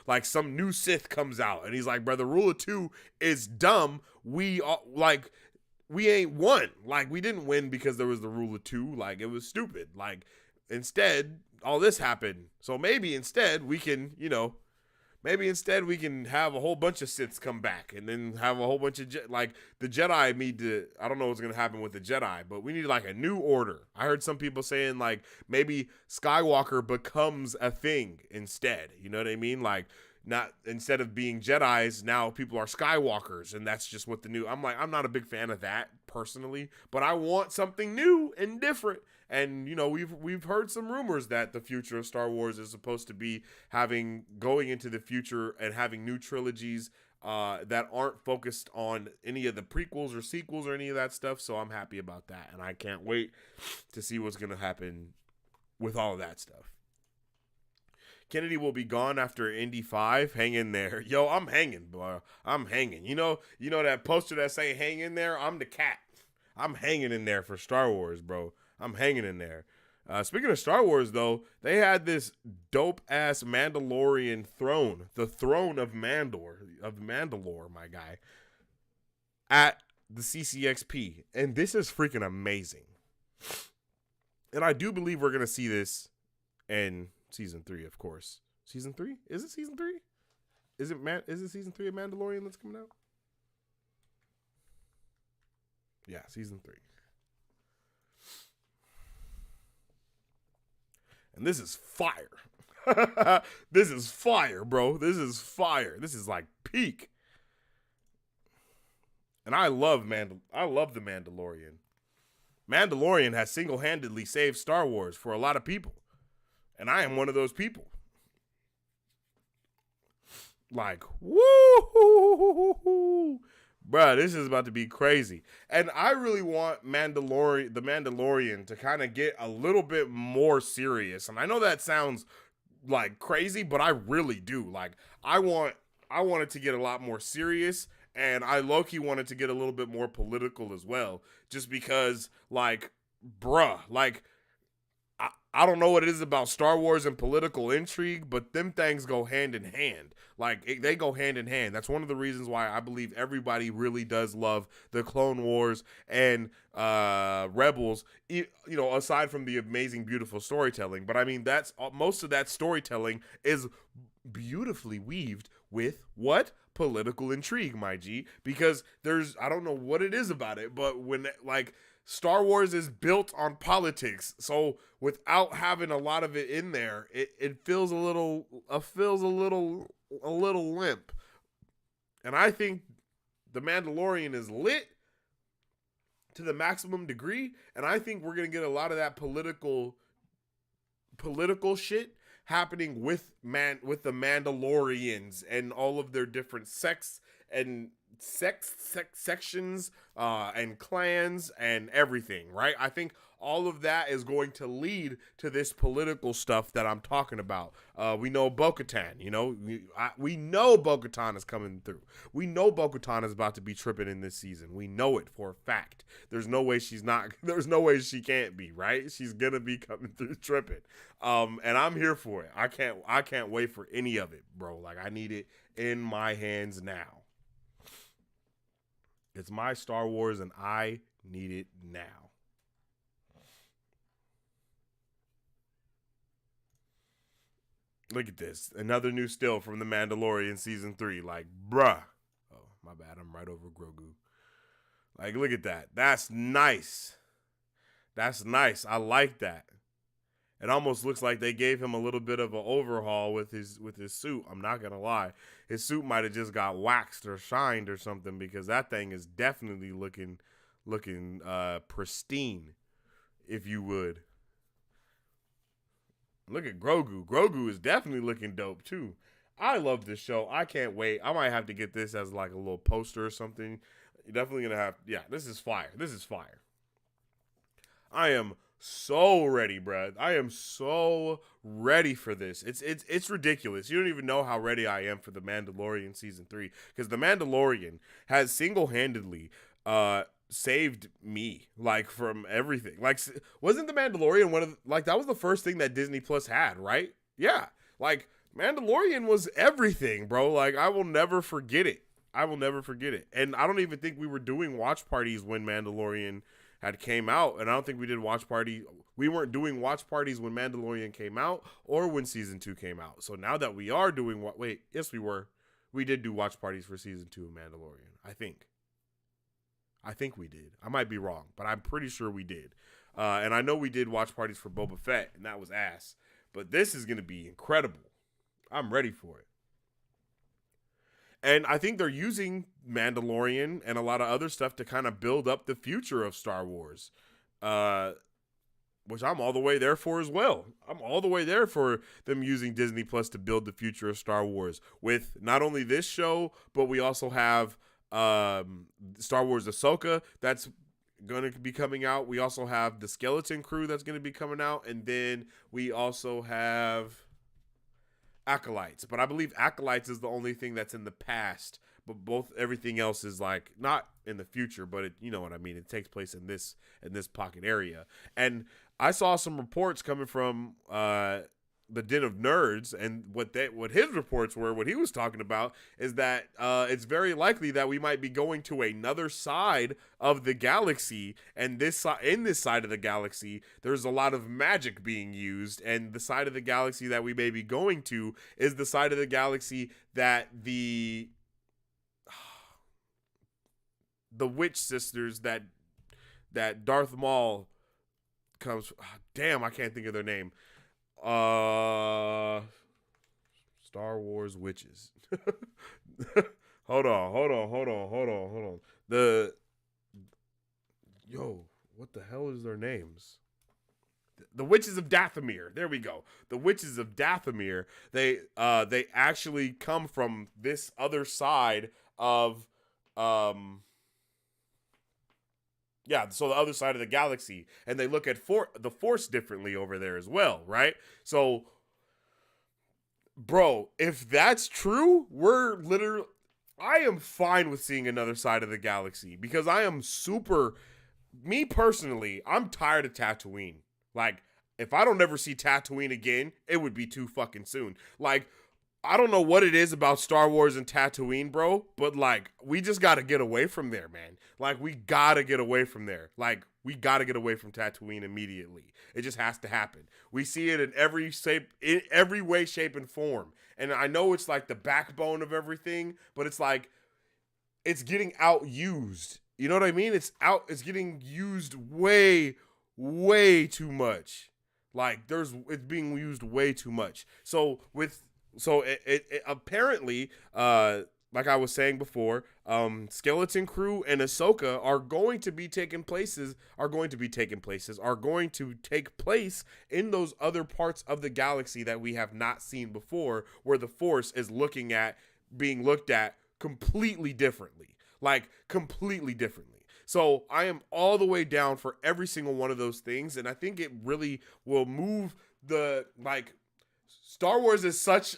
[SPEAKER 1] like some new Sith comes out and he's like, "Bro, the rule of 2 is dumb. We ain't won. Like, we didn't win because there was the rule of 2. Like, it was stupid. Like, instead, all this happened. So maybe instead we can, Maybe instead we can have a whole bunch of Siths come back, and then have a whole bunch of the Jedi need to. I don't know what's gonna happen with the Jedi, but we need a new order. I heard some people saying maybe Skywalker becomes a thing instead. You know what I mean? Not instead of being Jedis, now people are Skywalkers, and that's just what the new. I'm not a big fan of that personally, but I want something new and different. And we've heard some rumors that the future of Star Wars is supposed to be going into the future and having new trilogies that aren't focused on any of the prequels or sequels or any of that stuff. So I'm happy about that, and I can't wait to see what's gonna happen with all of that stuff. Kennedy will be gone after Indy 5. Hang in there. Yo, I'm hanging, bro. I'm hanging. You know that poster that say hang in there? I'm the cat. I'm hanging in there for Star Wars, bro. I'm hanging in there. Speaking of Star Wars, though, they had this dope-ass Mandalorian throne. The throne of Mandalore, my guy. At the CCXP. And this is freaking amazing. And I do believe we're going to see this in season 3, of course. Season 3? Is it season 3? Is it season 3 of Mandalorian that's coming out? Yeah, season 3. And this is fire. This is fire, bro. This is fire. This is like peak. And I love the Mandalorian. Mandalorian has single-handedly saved Star Wars for a lot of people. And I am one of those people. Like, woo! Bruh, this is about to be crazy. And I really want the Mandalorian to kind of get a little bit more serious. And I know that sounds like crazy, but I really do. Like, I want it to get a lot more serious. And I low-key want it to get a little bit more political as well. Just because, like, bruh, like, I don't know what it is about Star Wars and political intrigue, but them things go hand in hand. Like, they go hand in hand. That's one of the reasons why I believe everybody really does love the Clone Wars and Rebels, aside from the amazing, beautiful storytelling. But, I mean, that's most of that storytelling is beautifully weaved with what? Political intrigue, my G. Because I don't know what it is about it, but when, like, Star Wars is built on politics, so without having a lot of it in there, it feels a little limp. And I think the Mandalorian is lit to the maximum degree, and I think we're gonna get a lot of that political shit happening with the Mandalorians and all of their different sections and clans and everything, right? I think all of that is going to lead to this political stuff that I'm talking about. We know Bo-Katan, we know Bo-Katan is coming through. We know Bo-Katan is about to be tripping in this season. We know it for a fact. There's no way she's not. There's no way she can't be, right? She's gonna be coming through tripping. And I'm here for it. I can't wait for any of it, bro. Like, I need it in my hands now. It's my Star Wars, and I need it now. Look at this. Another new still from The Mandalorian Season 3. Like, bruh. Oh, my bad. I'm right over Grogu. Like, look at that. That's nice. That's nice. I like that. It almost looks like they gave him a little bit of an overhaul with his suit. I'm not going to lie. His suit might have just got waxed or shined or something, because that thing is definitely looking pristine, if you would. Look at Grogu. Grogu is definitely looking dope, too. I love this show. I can't wait. I might have to get this as like a little poster or something. You're definitely going to have... Yeah, this is fire. This is fire. I am so ready, bruh. I am so ready for this. It's ridiculous. You don't even know how ready I am for The Mandalorian Season 3. Because The Mandalorian has single-handedly... saved me, like, from everything. Like, wasn't The Mandalorian one of that was the first thing that Disney Plus had, right? Yeah, like, Mandalorian was everything, bro. Like, I will never forget it. And I don't even think we were doing watch parties when Mandalorian had came out, and I don't think we did watch party. We weren't doing watch parties when Mandalorian came out or when season 2 came out. So now that we are doing yes, we were. We did do watch parties for season 2 of Mandalorian, I think we did. I might be wrong, but I'm pretty sure we did. And I know we did watch parties for Boba Fett, and that was ass. But this is going to be incredible. I'm ready for it. And I think they're using Mandalorian and a lot of other stuff to kind of build up the future of Star Wars. which I'm all the way there for as well. I'm all the way there for them using Disney Plus to build the future of Star Wars with not only this show, but we also have Star Wars Ahsoka that's going to be coming out. We also have the Skeleton Crew that's going to be coming out, and then we also have Acolytes. But I believe Acolytes is the only thing that's in the past, but everything else is like not in the future, but you know what I mean. It takes place in this pocket area, and I saw some reports coming from the Den of Nerds, and what his reports were, what he was talking about is that it's very likely that we might be going to another side of the galaxy, and in this side of the galaxy, there's a lot of magic being used, and the side of the galaxy that we may be going to is the side of the galaxy that the witch sisters that Darth Maul comes. Damn, I can't think of their name. Star Wars witches. Hold on. What the hell is their names? The Witches of Dathomir. There we go. The Witches of Dathomir. They actually come from this other side of so the other side of the galaxy, and they look at the Force differently over there as well, right? So, bro, if that's true, I am fine with seeing another side of the galaxy because me personally, I'm tired of Tatooine. Like, if I don't ever see Tatooine again, it would be too fucking soon. Like, I don't know what it is about Star Wars and Tatooine, bro, but like, we just gotta get away from there, man. Like, we gotta get away from there. Like, we gotta get away from Tatooine immediately. It just has to happen. We see it in every way, shape, and form. And I know it's like the backbone of everything, but it's like, it's getting outused. You know what I mean? It's getting used way, way too much. Like, it's being used way too much. So it apparently, like I was saying before, Skeleton Crew and Ahsoka are going to take place in those other parts of the galaxy that we have not seen before, where the Force is being looked at completely differently. Like, completely differently. So I am all the way down for every single one of those things, and I think it really will move Star Wars is such,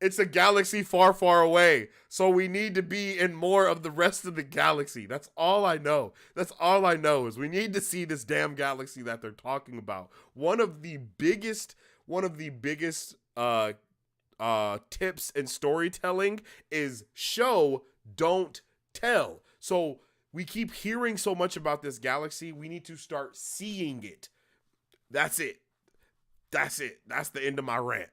[SPEAKER 1] it's a galaxy far, far away. So we need to be in more of the rest of the galaxy. That's all I know. That's all I know is we need to see this damn galaxy that they're talking about. One of the biggest tips in storytelling is show, don't tell. So we keep hearing so much about this galaxy. We need to start seeing it. That's it. That's the end of my rant.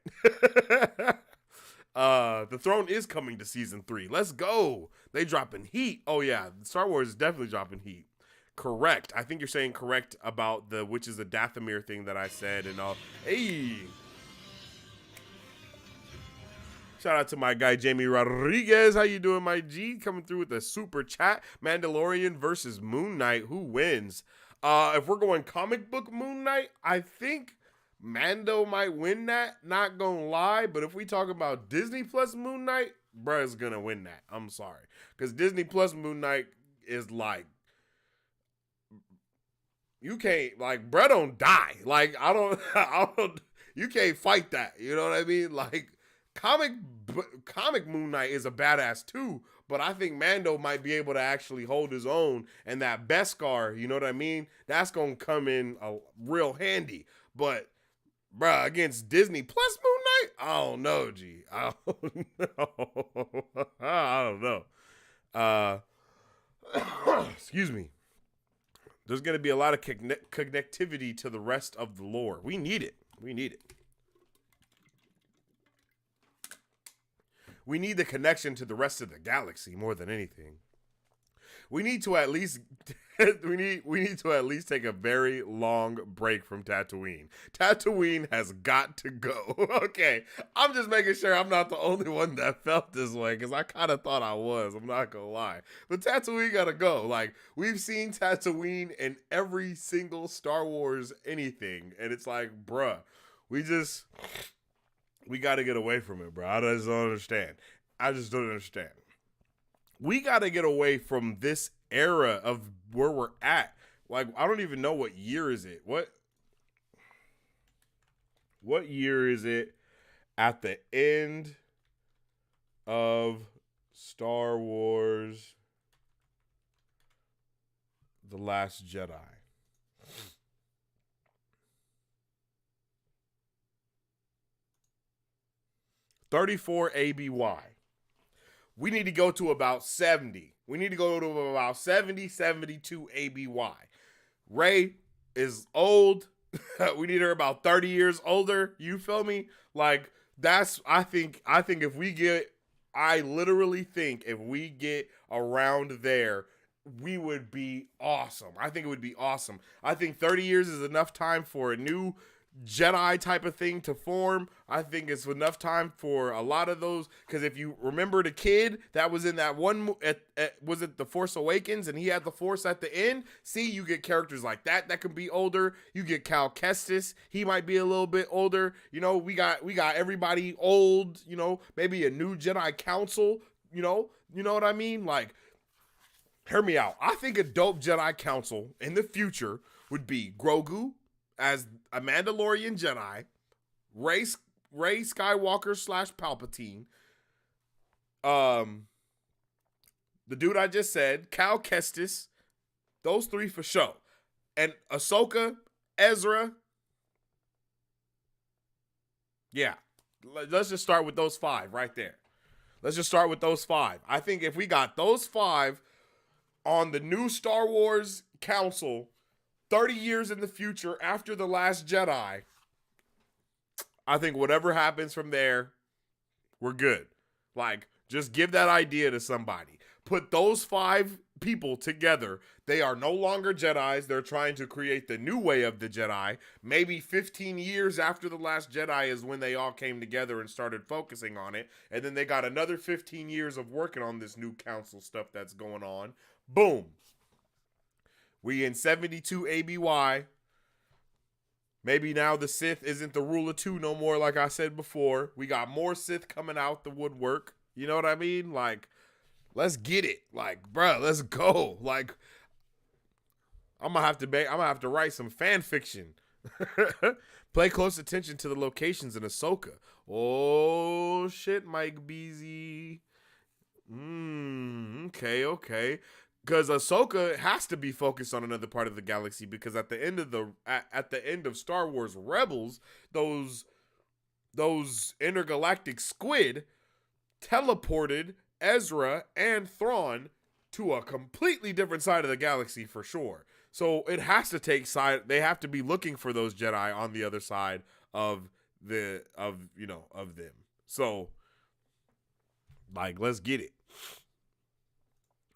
[SPEAKER 1] The Throne is coming to season 3. Let's go. They dropping heat. Oh yeah, Star Wars is definitely dropping heat. Correct. I think you're saying correct about the Witches of Dathomir thing that I said and all. Hey. Shout out to my guy, Jamie Rodriguez. How you doing, my G? Coming through with a super chat. Mandalorian versus Moon Knight. Who wins? If we're going comic book Moon Knight, I think Mando might win that. Not gonna lie. But if we talk about Disney Plus Moon Knight, bruh's gonna win that. I'm sorry. Because Disney Plus Moon Knight is like, you can't, like, bruh don't die. Like, I don't, you can't fight that. You know what I mean? Like, comic Moon Knight is a badass too, but I think Mando might be able to actually hold his own, and that Beskar, you know what I mean? That's gonna come in real handy. But bruh, against Disney Plus Moon Knight, I don't know, G. I don't know. Excuse me. There's gonna be a lot of connectivity to the rest of the lore. We need it. We need the connection to the rest of the galaxy more than anything. We need to at least we need to at least take a very long break from Tatooine. Tatooine has got to go. Okay, I'm just making sure I'm not the only one that felt this way because I kind of thought I was. I'm not gonna lie, but Tatooine gotta go. Like we've seen Tatooine in every single Star Wars anything, and it's like, bruh, we got to get away from it, bro. I just don't understand. I just don't understand. We got to get away from this era of where we're at. Like, I don't even know what year is it. What year is it at the end of Star Wars The Last Jedi? 34 ABY. We need to go to about 70. We need to go to about 70, 72 ABY. Rey is old. We need her about 30 years older. You feel me? Like, I literally think if we get around there, we would be awesome. I think it would be awesome. I think 30 years is enough time for a new Jedi type of thing to form. I think it's enough time for a lot of those, because if you remember the kid that was in that one was it The Force Awakens, and he had the Force at the end. See, you get characters like that can be older. You get Cal Kestis, he might be a little bit older. You know, we got everybody old. You know, maybe a new Jedi Council. You know what I mean? Like, hear me out. I think a dope Jedi Council in the future would be Grogu as a Mandalorian Jedi, Rey Skywalker / Palpatine, the dude I just said, Cal Kestis, those three for sure, and Ahsoka, Ezra. Yeah, let's just start with those 5 right there. Let's just start with those 5. I think if we got those 5 on the new Star Wars Council 30 years in the future after The Last Jedi, I think whatever happens from there, we're good. Like, just give that idea to somebody. Put those 5 people together. They are no longer Jedis. They're trying to create the new way of the Jedi. Maybe 15 years after The Last Jedi is when they all came together and started focusing on it. And then they got another 15 years of working on this new council stuff that's going on. Boom. We in 72 ABY. Maybe now the Sith isn't the rule of 2 no more, like I said before. We got more Sith coming out the woodwork. You know what I mean? Like, let's get it. Like, bruh, let's go. Like, I'm gonna have to write some fan fiction. Pay close attention to the locations in Ahsoka. Oh shit, Mike Beasy. Okay. Because Ahsoka has to be focused on another part of the galaxy, because at the end of Star Wars Rebels, those intergalactic squid teleported Ezra and Thrawn to a completely different side of the galaxy for sure. So it has to take side. They have to be looking for those Jedi on the other side of them. So, like, let's get it.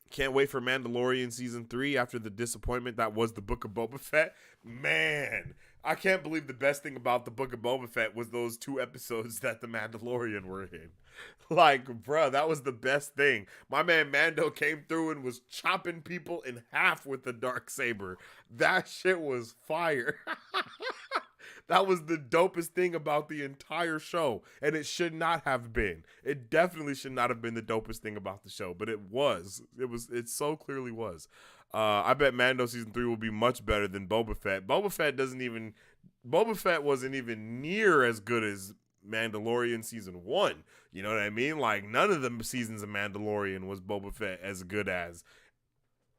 [SPEAKER 1] Can't wait for Mandalorian season 3 after the disappointment that was the Book of Boba Fett. Man, I can't believe the best thing about the Book of Boba Fett was those 2 episodes that the Mandalorian were in. Like, bruh, that was the best thing. My man Mando came through and was chopping people in half with the Darksaber. That shit was fire. That was the dopest thing about the entire show. And it should not have been. It definitely should not have been the dopest thing about the show. But it was. It so clearly was. I bet Mando season 3 will be much better than Boba Fett. Boba Fett wasn't even near as good as Mandalorian season 1. You know what I mean? Like, none of the seasons of Mandalorian was Boba Fett as good as.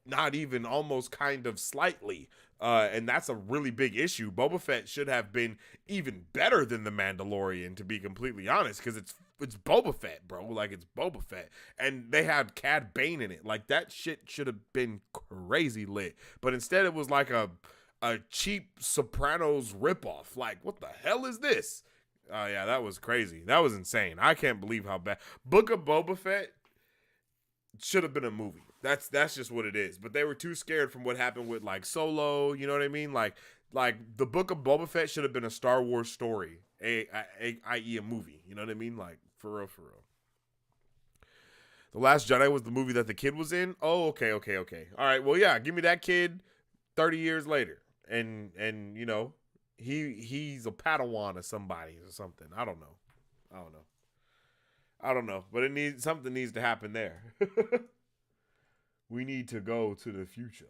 [SPEAKER 1] Not even, almost kind of slightly. And that's a really big issue. Boba Fett should have been even better than the Mandalorian, to be completely honest, because it's Boba Fett, bro. Like, it's Boba Fett. And they had Cad Bane in it. Like, that shit should have been crazy lit. But instead it was like a cheap Sopranos ripoff. Like, what the hell is this? Oh, yeah, that was crazy. That was insane. I can't believe how bad. Book of Boba Fett should have been a movie. That's just what it is. But they were too scared from what happened with like Solo. You know what I mean? Like the Book of Boba Fett should have been a Star Wars story, i.e. a movie. You know what I mean? Like for real, for real. The Last Jedi was the movie that the kid was in. Oh, okay. All right. Well, yeah. Give me that kid 30 years later, and you know, he's a Padawan of somebody or something. I don't know. But something needs to happen there. We need to go to the future.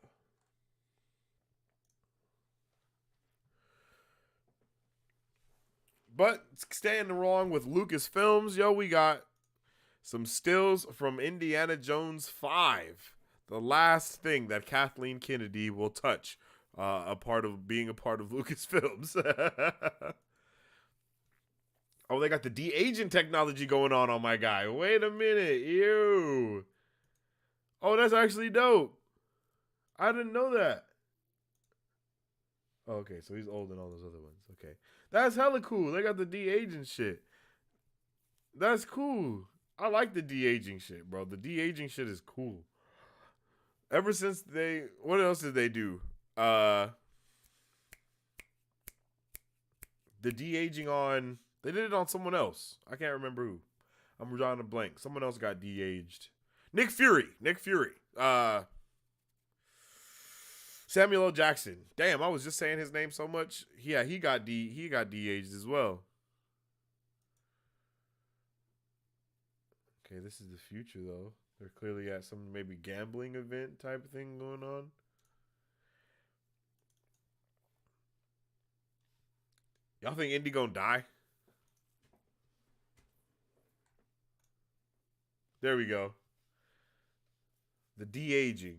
[SPEAKER 1] But staying wrong with Lucasfilms, yo, we got some stills from Indiana Jones 5. The last thing that Kathleen Kennedy will touch, being a part of Lucasfilms. Oh, they got the de-aging technology going on my guy. Wait a minute. Ew. Oh, that's actually dope. I didn't know that. Oh, okay, so he's old in all those other ones. Okay. That's hella cool. They got the de-aging shit. That's cool. I like the de-aging shit, bro. The de-aging shit is cool. Ever since what else did they do? The de-aging on, they did it on someone else. I can't remember who. I'm drawing a blank. Someone else got de-aged. Nick Fury. Samuel L. Jackson. Damn, I was just saying his name so much. Yeah, he got de-aged as well. Okay, this is the future though. They're clearly at some maybe gambling event type of thing going on. Y'all think Indy gonna die? There we go. The de-aging.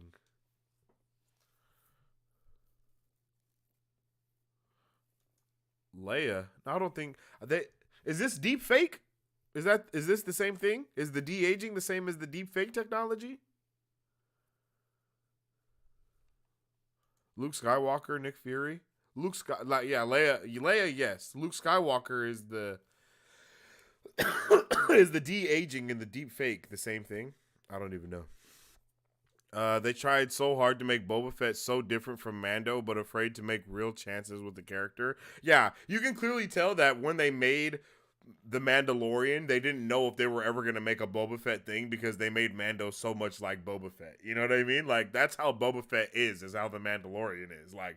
[SPEAKER 1] Leia. I don't think is this deep fake? Is this the same thing? Is the de-aging the same as the deep fake technology? Luke Skywalker, Nick Fury. Leia, yes. Luke Skywalker is the is the de-aging and the deep fake the same thing? I don't even know. They tried so hard to make Boba Fett so different from Mando, but afraid to make real chances with the character. Yeah, you can clearly tell that when they made the Mandalorian, they didn't know if they were ever going to make a Boba Fett thing because they made Mando so much like Boba Fett. You know what I mean? Like, that's how Boba Fett is how the Mandalorian is. Like,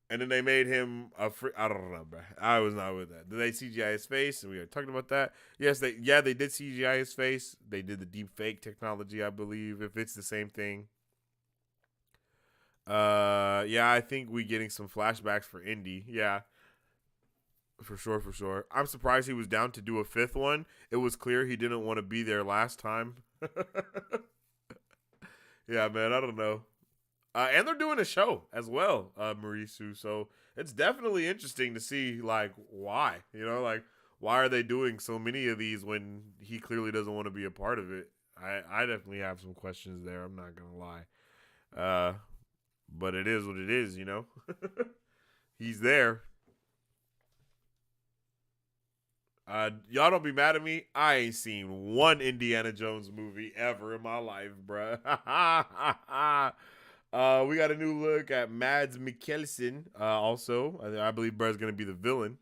[SPEAKER 1] and then they made him I don't know, bro. I was not with that. Did they CGI his face? And we were talking about that. Yes, they did CGI his face. They did the deep fake technology, I believe, if it's the same thing. Yeah, I think we getting some flashbacks for Indy. Yeah. For sure. I'm surprised he was down to do a fifth one. It was clear he didn't want to be there last time. Yeah, man, I don't know. And they're doing a show as well, Marisu. So it's definitely interesting to see, like, why. You know, like, why are they doing so many of these when he clearly doesn't want to be a part of it? I definitely have some questions there. I'm not going to lie. But it is what it is, you know? He's there. Y'all don't be mad at me. I ain't seen one Indiana Jones movie ever in my life, bruh. We got a new look at Mads Mikkelsen. Also, I believe bruh's gonna be the villain.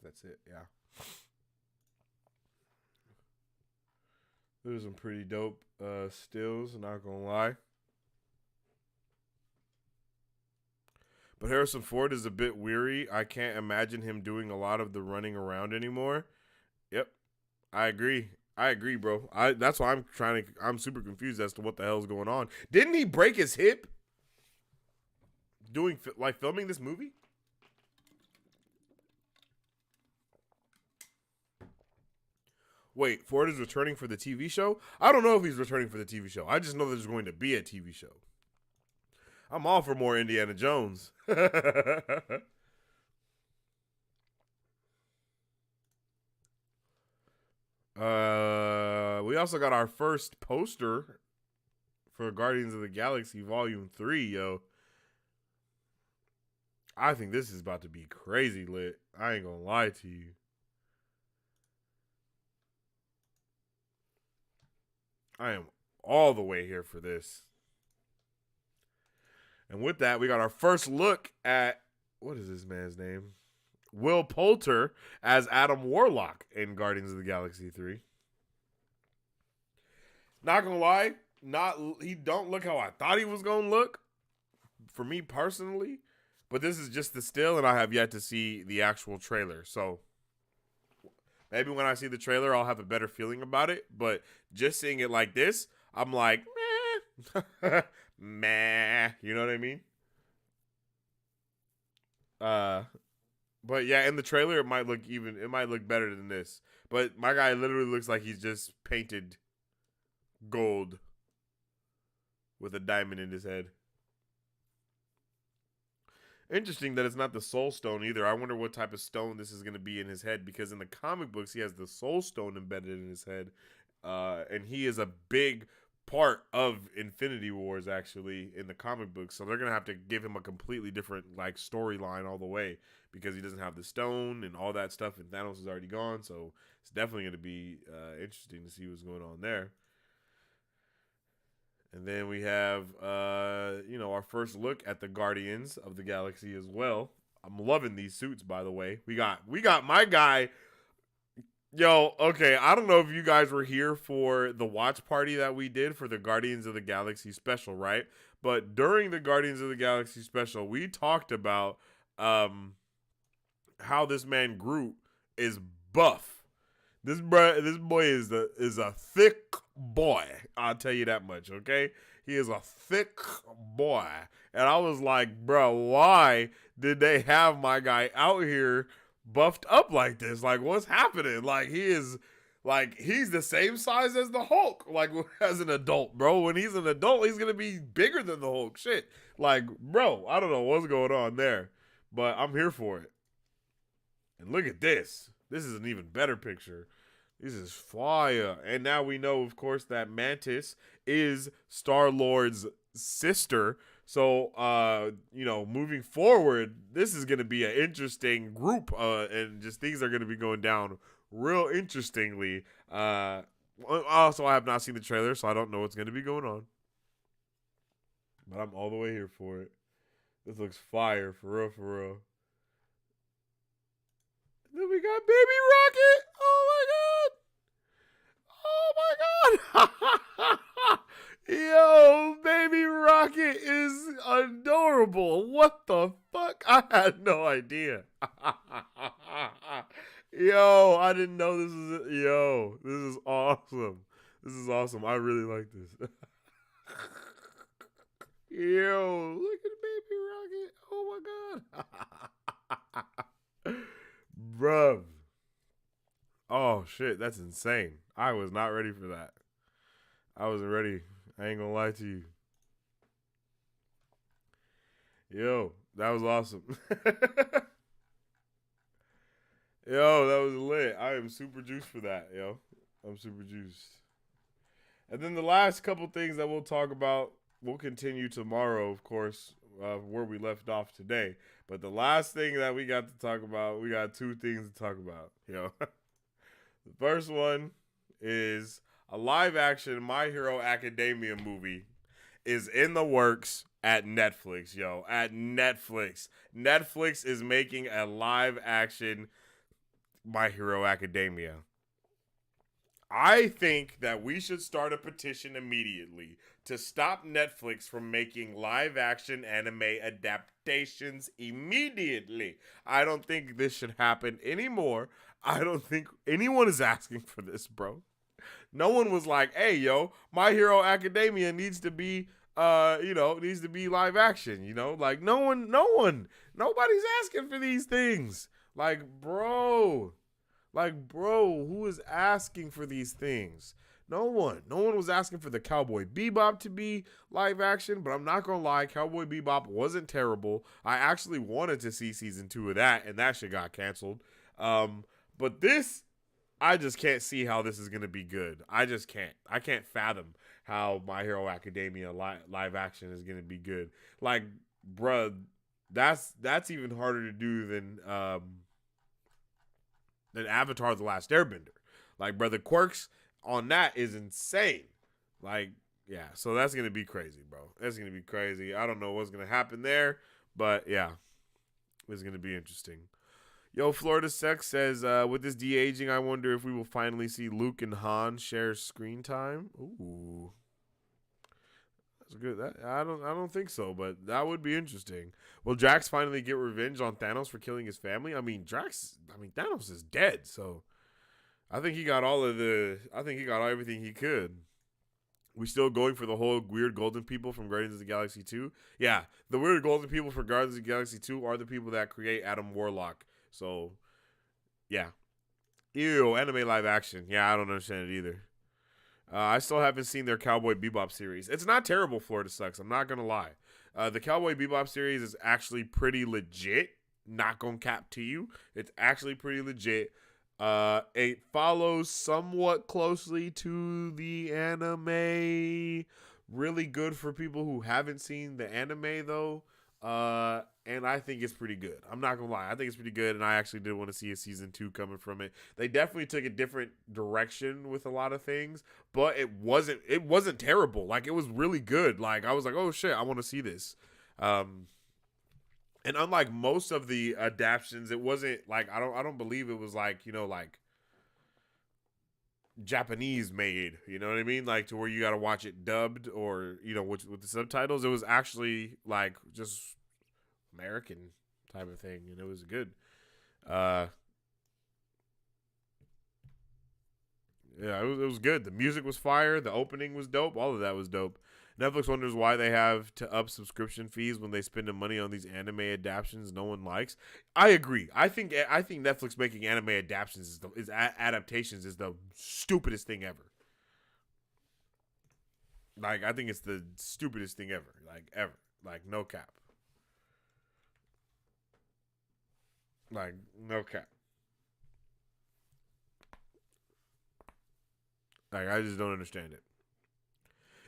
[SPEAKER 1] That's it. Yeah. There's some pretty dope stills. Not gonna lie. But Harrison Ford is a bit weary. I can't imagine him doing a lot of the running around anymore. Yep, I agree, bro. That's why I'm super confused as to what the hell's going on. Didn't he break his hip filming this movie? Wait, Ford is returning for the TV show? I don't know if he's returning for the TV show. I just know there's going to be a TV show. I'm all for more Indiana Jones. We also got our first poster for Guardians of the Galaxy Volume 3, yo. I think this is about to be crazy lit. I ain't gonna lie to you. I am all the way here for this. And with that, we got our first look at, what is this man's name? Will Poulter as Adam Warlock in Guardians of the Galaxy 3. Not gonna lie, he don't look how I thought he was gonna look, for me personally. But this is just the still, and I have yet to see the actual trailer. So maybe when I see the trailer, I'll have a better feeling about it. But just seeing it like this, I'm like, meh. Meh. You know what I mean? But yeah, in the trailer, it might look better than this. But my guy literally looks like he's just painted gold with a diamond in his head. Interesting that it's not the Soul Stone either. I wonder what type of stone this is going to be in his head, because in the comic books, he has the Soul Stone embedded in his head. And he is a big part of Infinity Wars, actually, in the comic books. So they're going to have to give him a completely different like storyline all the way, because he doesn't have the stone and all that stuff, and Thanos is already gone. So it's definitely going to be interesting to see what's going on there. And then we have, our first look at the Guardians of the Galaxy as well. I'm loving these suits, by the way. We got my guy. Yo, okay, I don't know if you guys were here for the watch party that we did for the Guardians of the Galaxy special, right? But during the Guardians of the Galaxy special, we talked about how this man Groot is buff. This boy is a thick boy. I'll tell you that much, okay? He is a thick boy. And I was like, bro, why did they have my guy out here buffed up like this? Like, what's happening? Like, he's the same size as the Hulk, like, as an adult, bro. When he's an adult, he's going to be bigger than the Hulk. Shit. Like, bro, I don't know what's going on there, but I'm here for it. And look at this. This is an even better picture. This is fire. And now we know, of course, that Mantis is Star-Lord's sister. So, moving forward, this is going to be an interesting group. And just things are going to be going down real interestingly. Also, I have not seen the trailer, so I don't know what's going to be going on. But I'm all the way here for it. This looks fire, for real, for real. Then we got Baby Rocket. Oh my god. Yo, Baby Rocket is adorable. What the fuck? I had no idea. Yo, I didn't know this is it. Yo, this is awesome. This is awesome. I really like this. Yo, look at Baby Rocket. Oh my god. Bruh. Oh shit, that's insane. I was not ready for that. I wasn't ready. I ain't gonna lie to you. Yo, that was awesome. Yo, that was lit. I am super juiced for that, yo. I'm super juiced. And then the last couple things that we'll talk about, we'll continue tomorrow, of course, where we left off today. But the last thing that we got to talk about, we got two things to talk about, yo. The first one is a live-action My Hero Academia movie is in the works at Netflix, yo. At Netflix. Netflix is making a live-action My Hero Academia. I think that we should start a petition immediately to stop Netflix from making live-action anime adaptations immediately. I don't think this should happen anymore. I don't think anyone is asking for this, bro. No one was like, hey, yo, My Hero Academia needs to be, needs to be live action, Like, nobody's asking for these things. Like, bro, who is asking for these things? No one was asking for the Cowboy Bebop to be live action, but I'm not going to lie, Cowboy Bebop wasn't terrible. I actually wanted to see season 2 of that, and that shit got canceled. But this, I just can't see how this is going to be good. I just can't. I can't fathom how My Hero Academia live action is going to be good. Like, bruh, that's even harder to do than Avatar: The Last Airbender. Like, bruh, the quirks on that is insane. Like, yeah. So that's gonna be crazy, bro. That's gonna be crazy. I don't know what's gonna happen there, but yeah, it's gonna be interesting. Yo, Florida Sex says, with this de-aging, I wonder if we will finally see Luke and Han share screen time. Ooh. That's good. I don't think so, but that would be interesting. Will Drax finally get revenge on Thanos for killing his family? I mean, Thanos is dead, so I think he got everything he could. We still going for the whole weird golden people from Guardians of the Galaxy 2? Yeah, the weird golden people from Guardians of the Galaxy 2 are the people that create Adam Warlock. So, yeah. Ew, anime live action. Yeah, I don't understand it either. I still haven't seen their Cowboy Bebop series. It's not terrible, Florida Sucks. I'm not going to lie. The Cowboy Bebop series is actually pretty legit. Not going to cap to you. It's actually pretty legit. It follows somewhat closely to the anime. Really good for people who haven't seen the anime, though. And I think it's pretty good. I'm not gonna lie. I think it's pretty good, and I actually did want to see a season 2 coming from it. They definitely took a different direction with a lot of things, but it wasn't terrible. Like, it was really good. Like, I was like, oh shit, I want to see this. And unlike most of the adaptations, it wasn't like I don't believe it was like, like Japanese made, you know what I mean? Like, to where you got to watch it dubbed or, with the subtitles. It was actually like just American type of thing, and it was good. Yeah, it was good. The music was fire. The opening was dope. All of that was dope. Netflix wonders why they have to up subscription fees when they spend the money on these anime adaptations no one likes. I agree. I think Netflix making anime adaptations adaptations is the stupidest thing ever. Like, I think it's the stupidest thing ever. Like, ever. Like, no cap. Like, no cap. Like, I just don't understand it.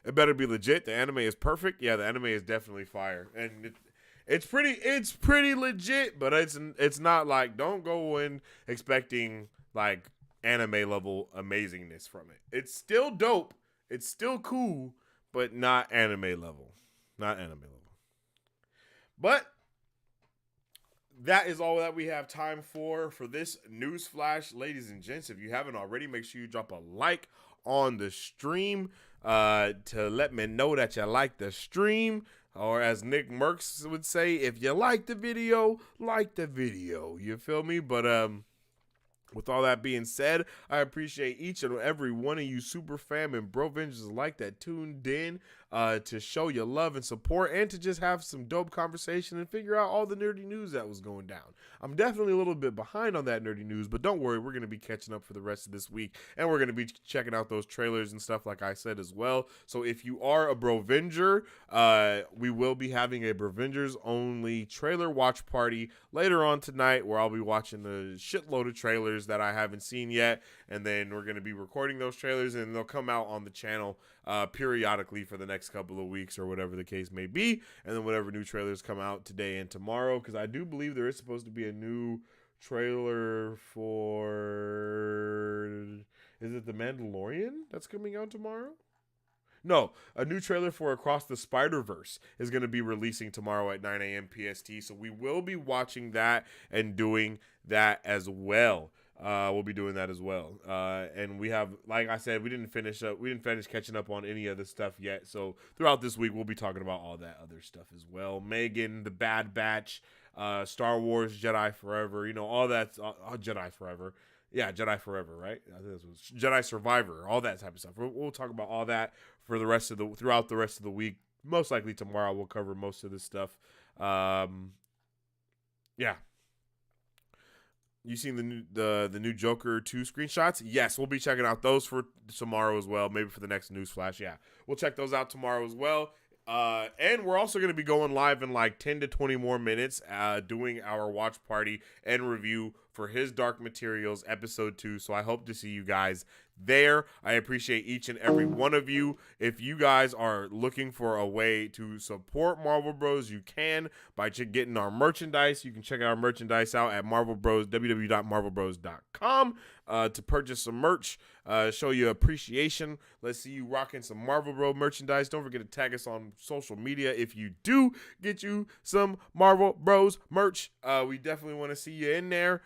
[SPEAKER 1] It better be legit. The anime is perfect. Yeah, the anime is definitely fire, and it's pretty legit. But it's not like, don't go in expecting like anime level amazingness from it. It's still dope. It's still cool, but not anime level. Not anime level. But that is all that we have time for this news flash, ladies and gents. If you haven't already, make sure you drop a like on the stream to let me know that you like the stream. Or as Nick Merckx would say, if you like the video, like the video. You feel me? But with all that being said, I appreciate each and every one of you super fam and bro vengers like that tuned in to show your love and support and to just have some dope conversation and figure out all the nerdy news that was going down. I'm definitely a little bit behind on that nerdy news, but don't worry, we're going to be catching up for the rest of this week, and we're going to be checking out those trailers and stuff like I said as well. So if you are a Brovenger, we will be having a Brovengers only trailer watch party later on tonight where I'll be watching a shitload of trailers that I haven't seen yet, and then we're going to be recording those trailers, and they'll come out on the channel periodically for the next couple of weeks or whatever the case may be, and then whatever new trailers come out today and tomorrow, because I do believe there is supposed to be a new trailer for, is it the Mandalorian that's coming out tomorrow? No, a new trailer for Across the Spider-Verse is going to be releasing tomorrow at 9 a.m. PST, so we will be watching that and doing that as well. We'll be doing that as well. And we have, like I said, we didn't finish catching up on any of the stuff yet. So throughout this week, we'll be talking about all that other stuff as well. Megan, The Bad Batch, Star Wars, Jedi Forever, all that's Jedi Forever. Yeah, Jedi Forever, right? I think this was Jedi Survivor, all that type of stuff. We'll talk about all that for throughout the rest of the week. Most likely tomorrow we'll cover most of this stuff. Yeah. You seen the new Joker 2 screenshots? Yes, we'll be checking out those for tomorrow as well. Maybe for the next news flash. Yeah, we'll check those out tomorrow as well. And we're also going to be going live in like 10 to 20 more minutes, doing our watch party and review for his Dark Materials episode 2. So I hope to see you guys there. I appreciate each and every one of you. If you guys are looking for a way to support Marvel Bros, you can by getting our merchandise. You can check our merchandise out at Marvel Bros, www.marvelbros.com, to purchase some merch, show you appreciation. Let's see you rocking some Marvel Bro merchandise. Don't forget to tag us on social media if you do get you some Marvel Bros merch. We definitely want to see you in there.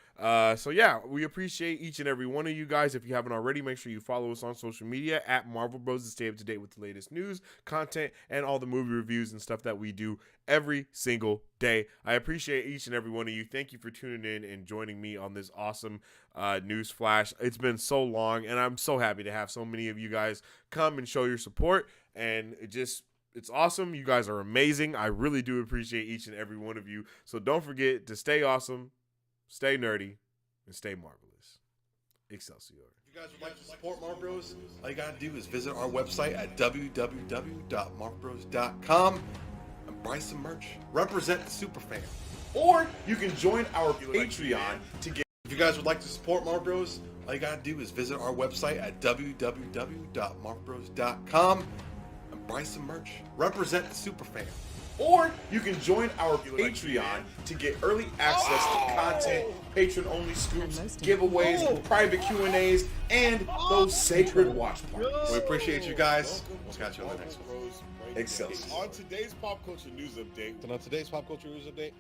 [SPEAKER 1] So yeah, we appreciate each and every one of you guys. If you haven't already, make sure you follow us on social media at Marvel Bros to stay up to date with the latest news, content, and all the movie reviews and stuff that we do every single day. I appreciate each and every one of you. Thank you for tuning in and joining me on this awesome news flash. It's been so long, and I'm so happy to have so many of you guys come and show your support, and it's awesome. You guys are amazing. I really do appreciate each and every one of you. So don't forget to stay awesome, stay nerdy, and stay marvelous. Excelsior.
[SPEAKER 2] If you guys would like to support Marvel Bros, all you gotta do is visit our website at www.marvelbros.com and buy some merch. Represent the superfan. Or you can join our Patreon to get. If you guys would like to support Marvel Bros, all you gotta do is visit our website at www.marvelbros.com and buy some merch. Represent the superfan. Or you can join our Patreon to get early access to content, patron-only scoops, giveaways, private Q&As, and those sacred watch parties. We appreciate you guys. We'll catch you on the next one. Excelsior.
[SPEAKER 1] On today's pop culture news update.
[SPEAKER 2] And on today's pop culture news update,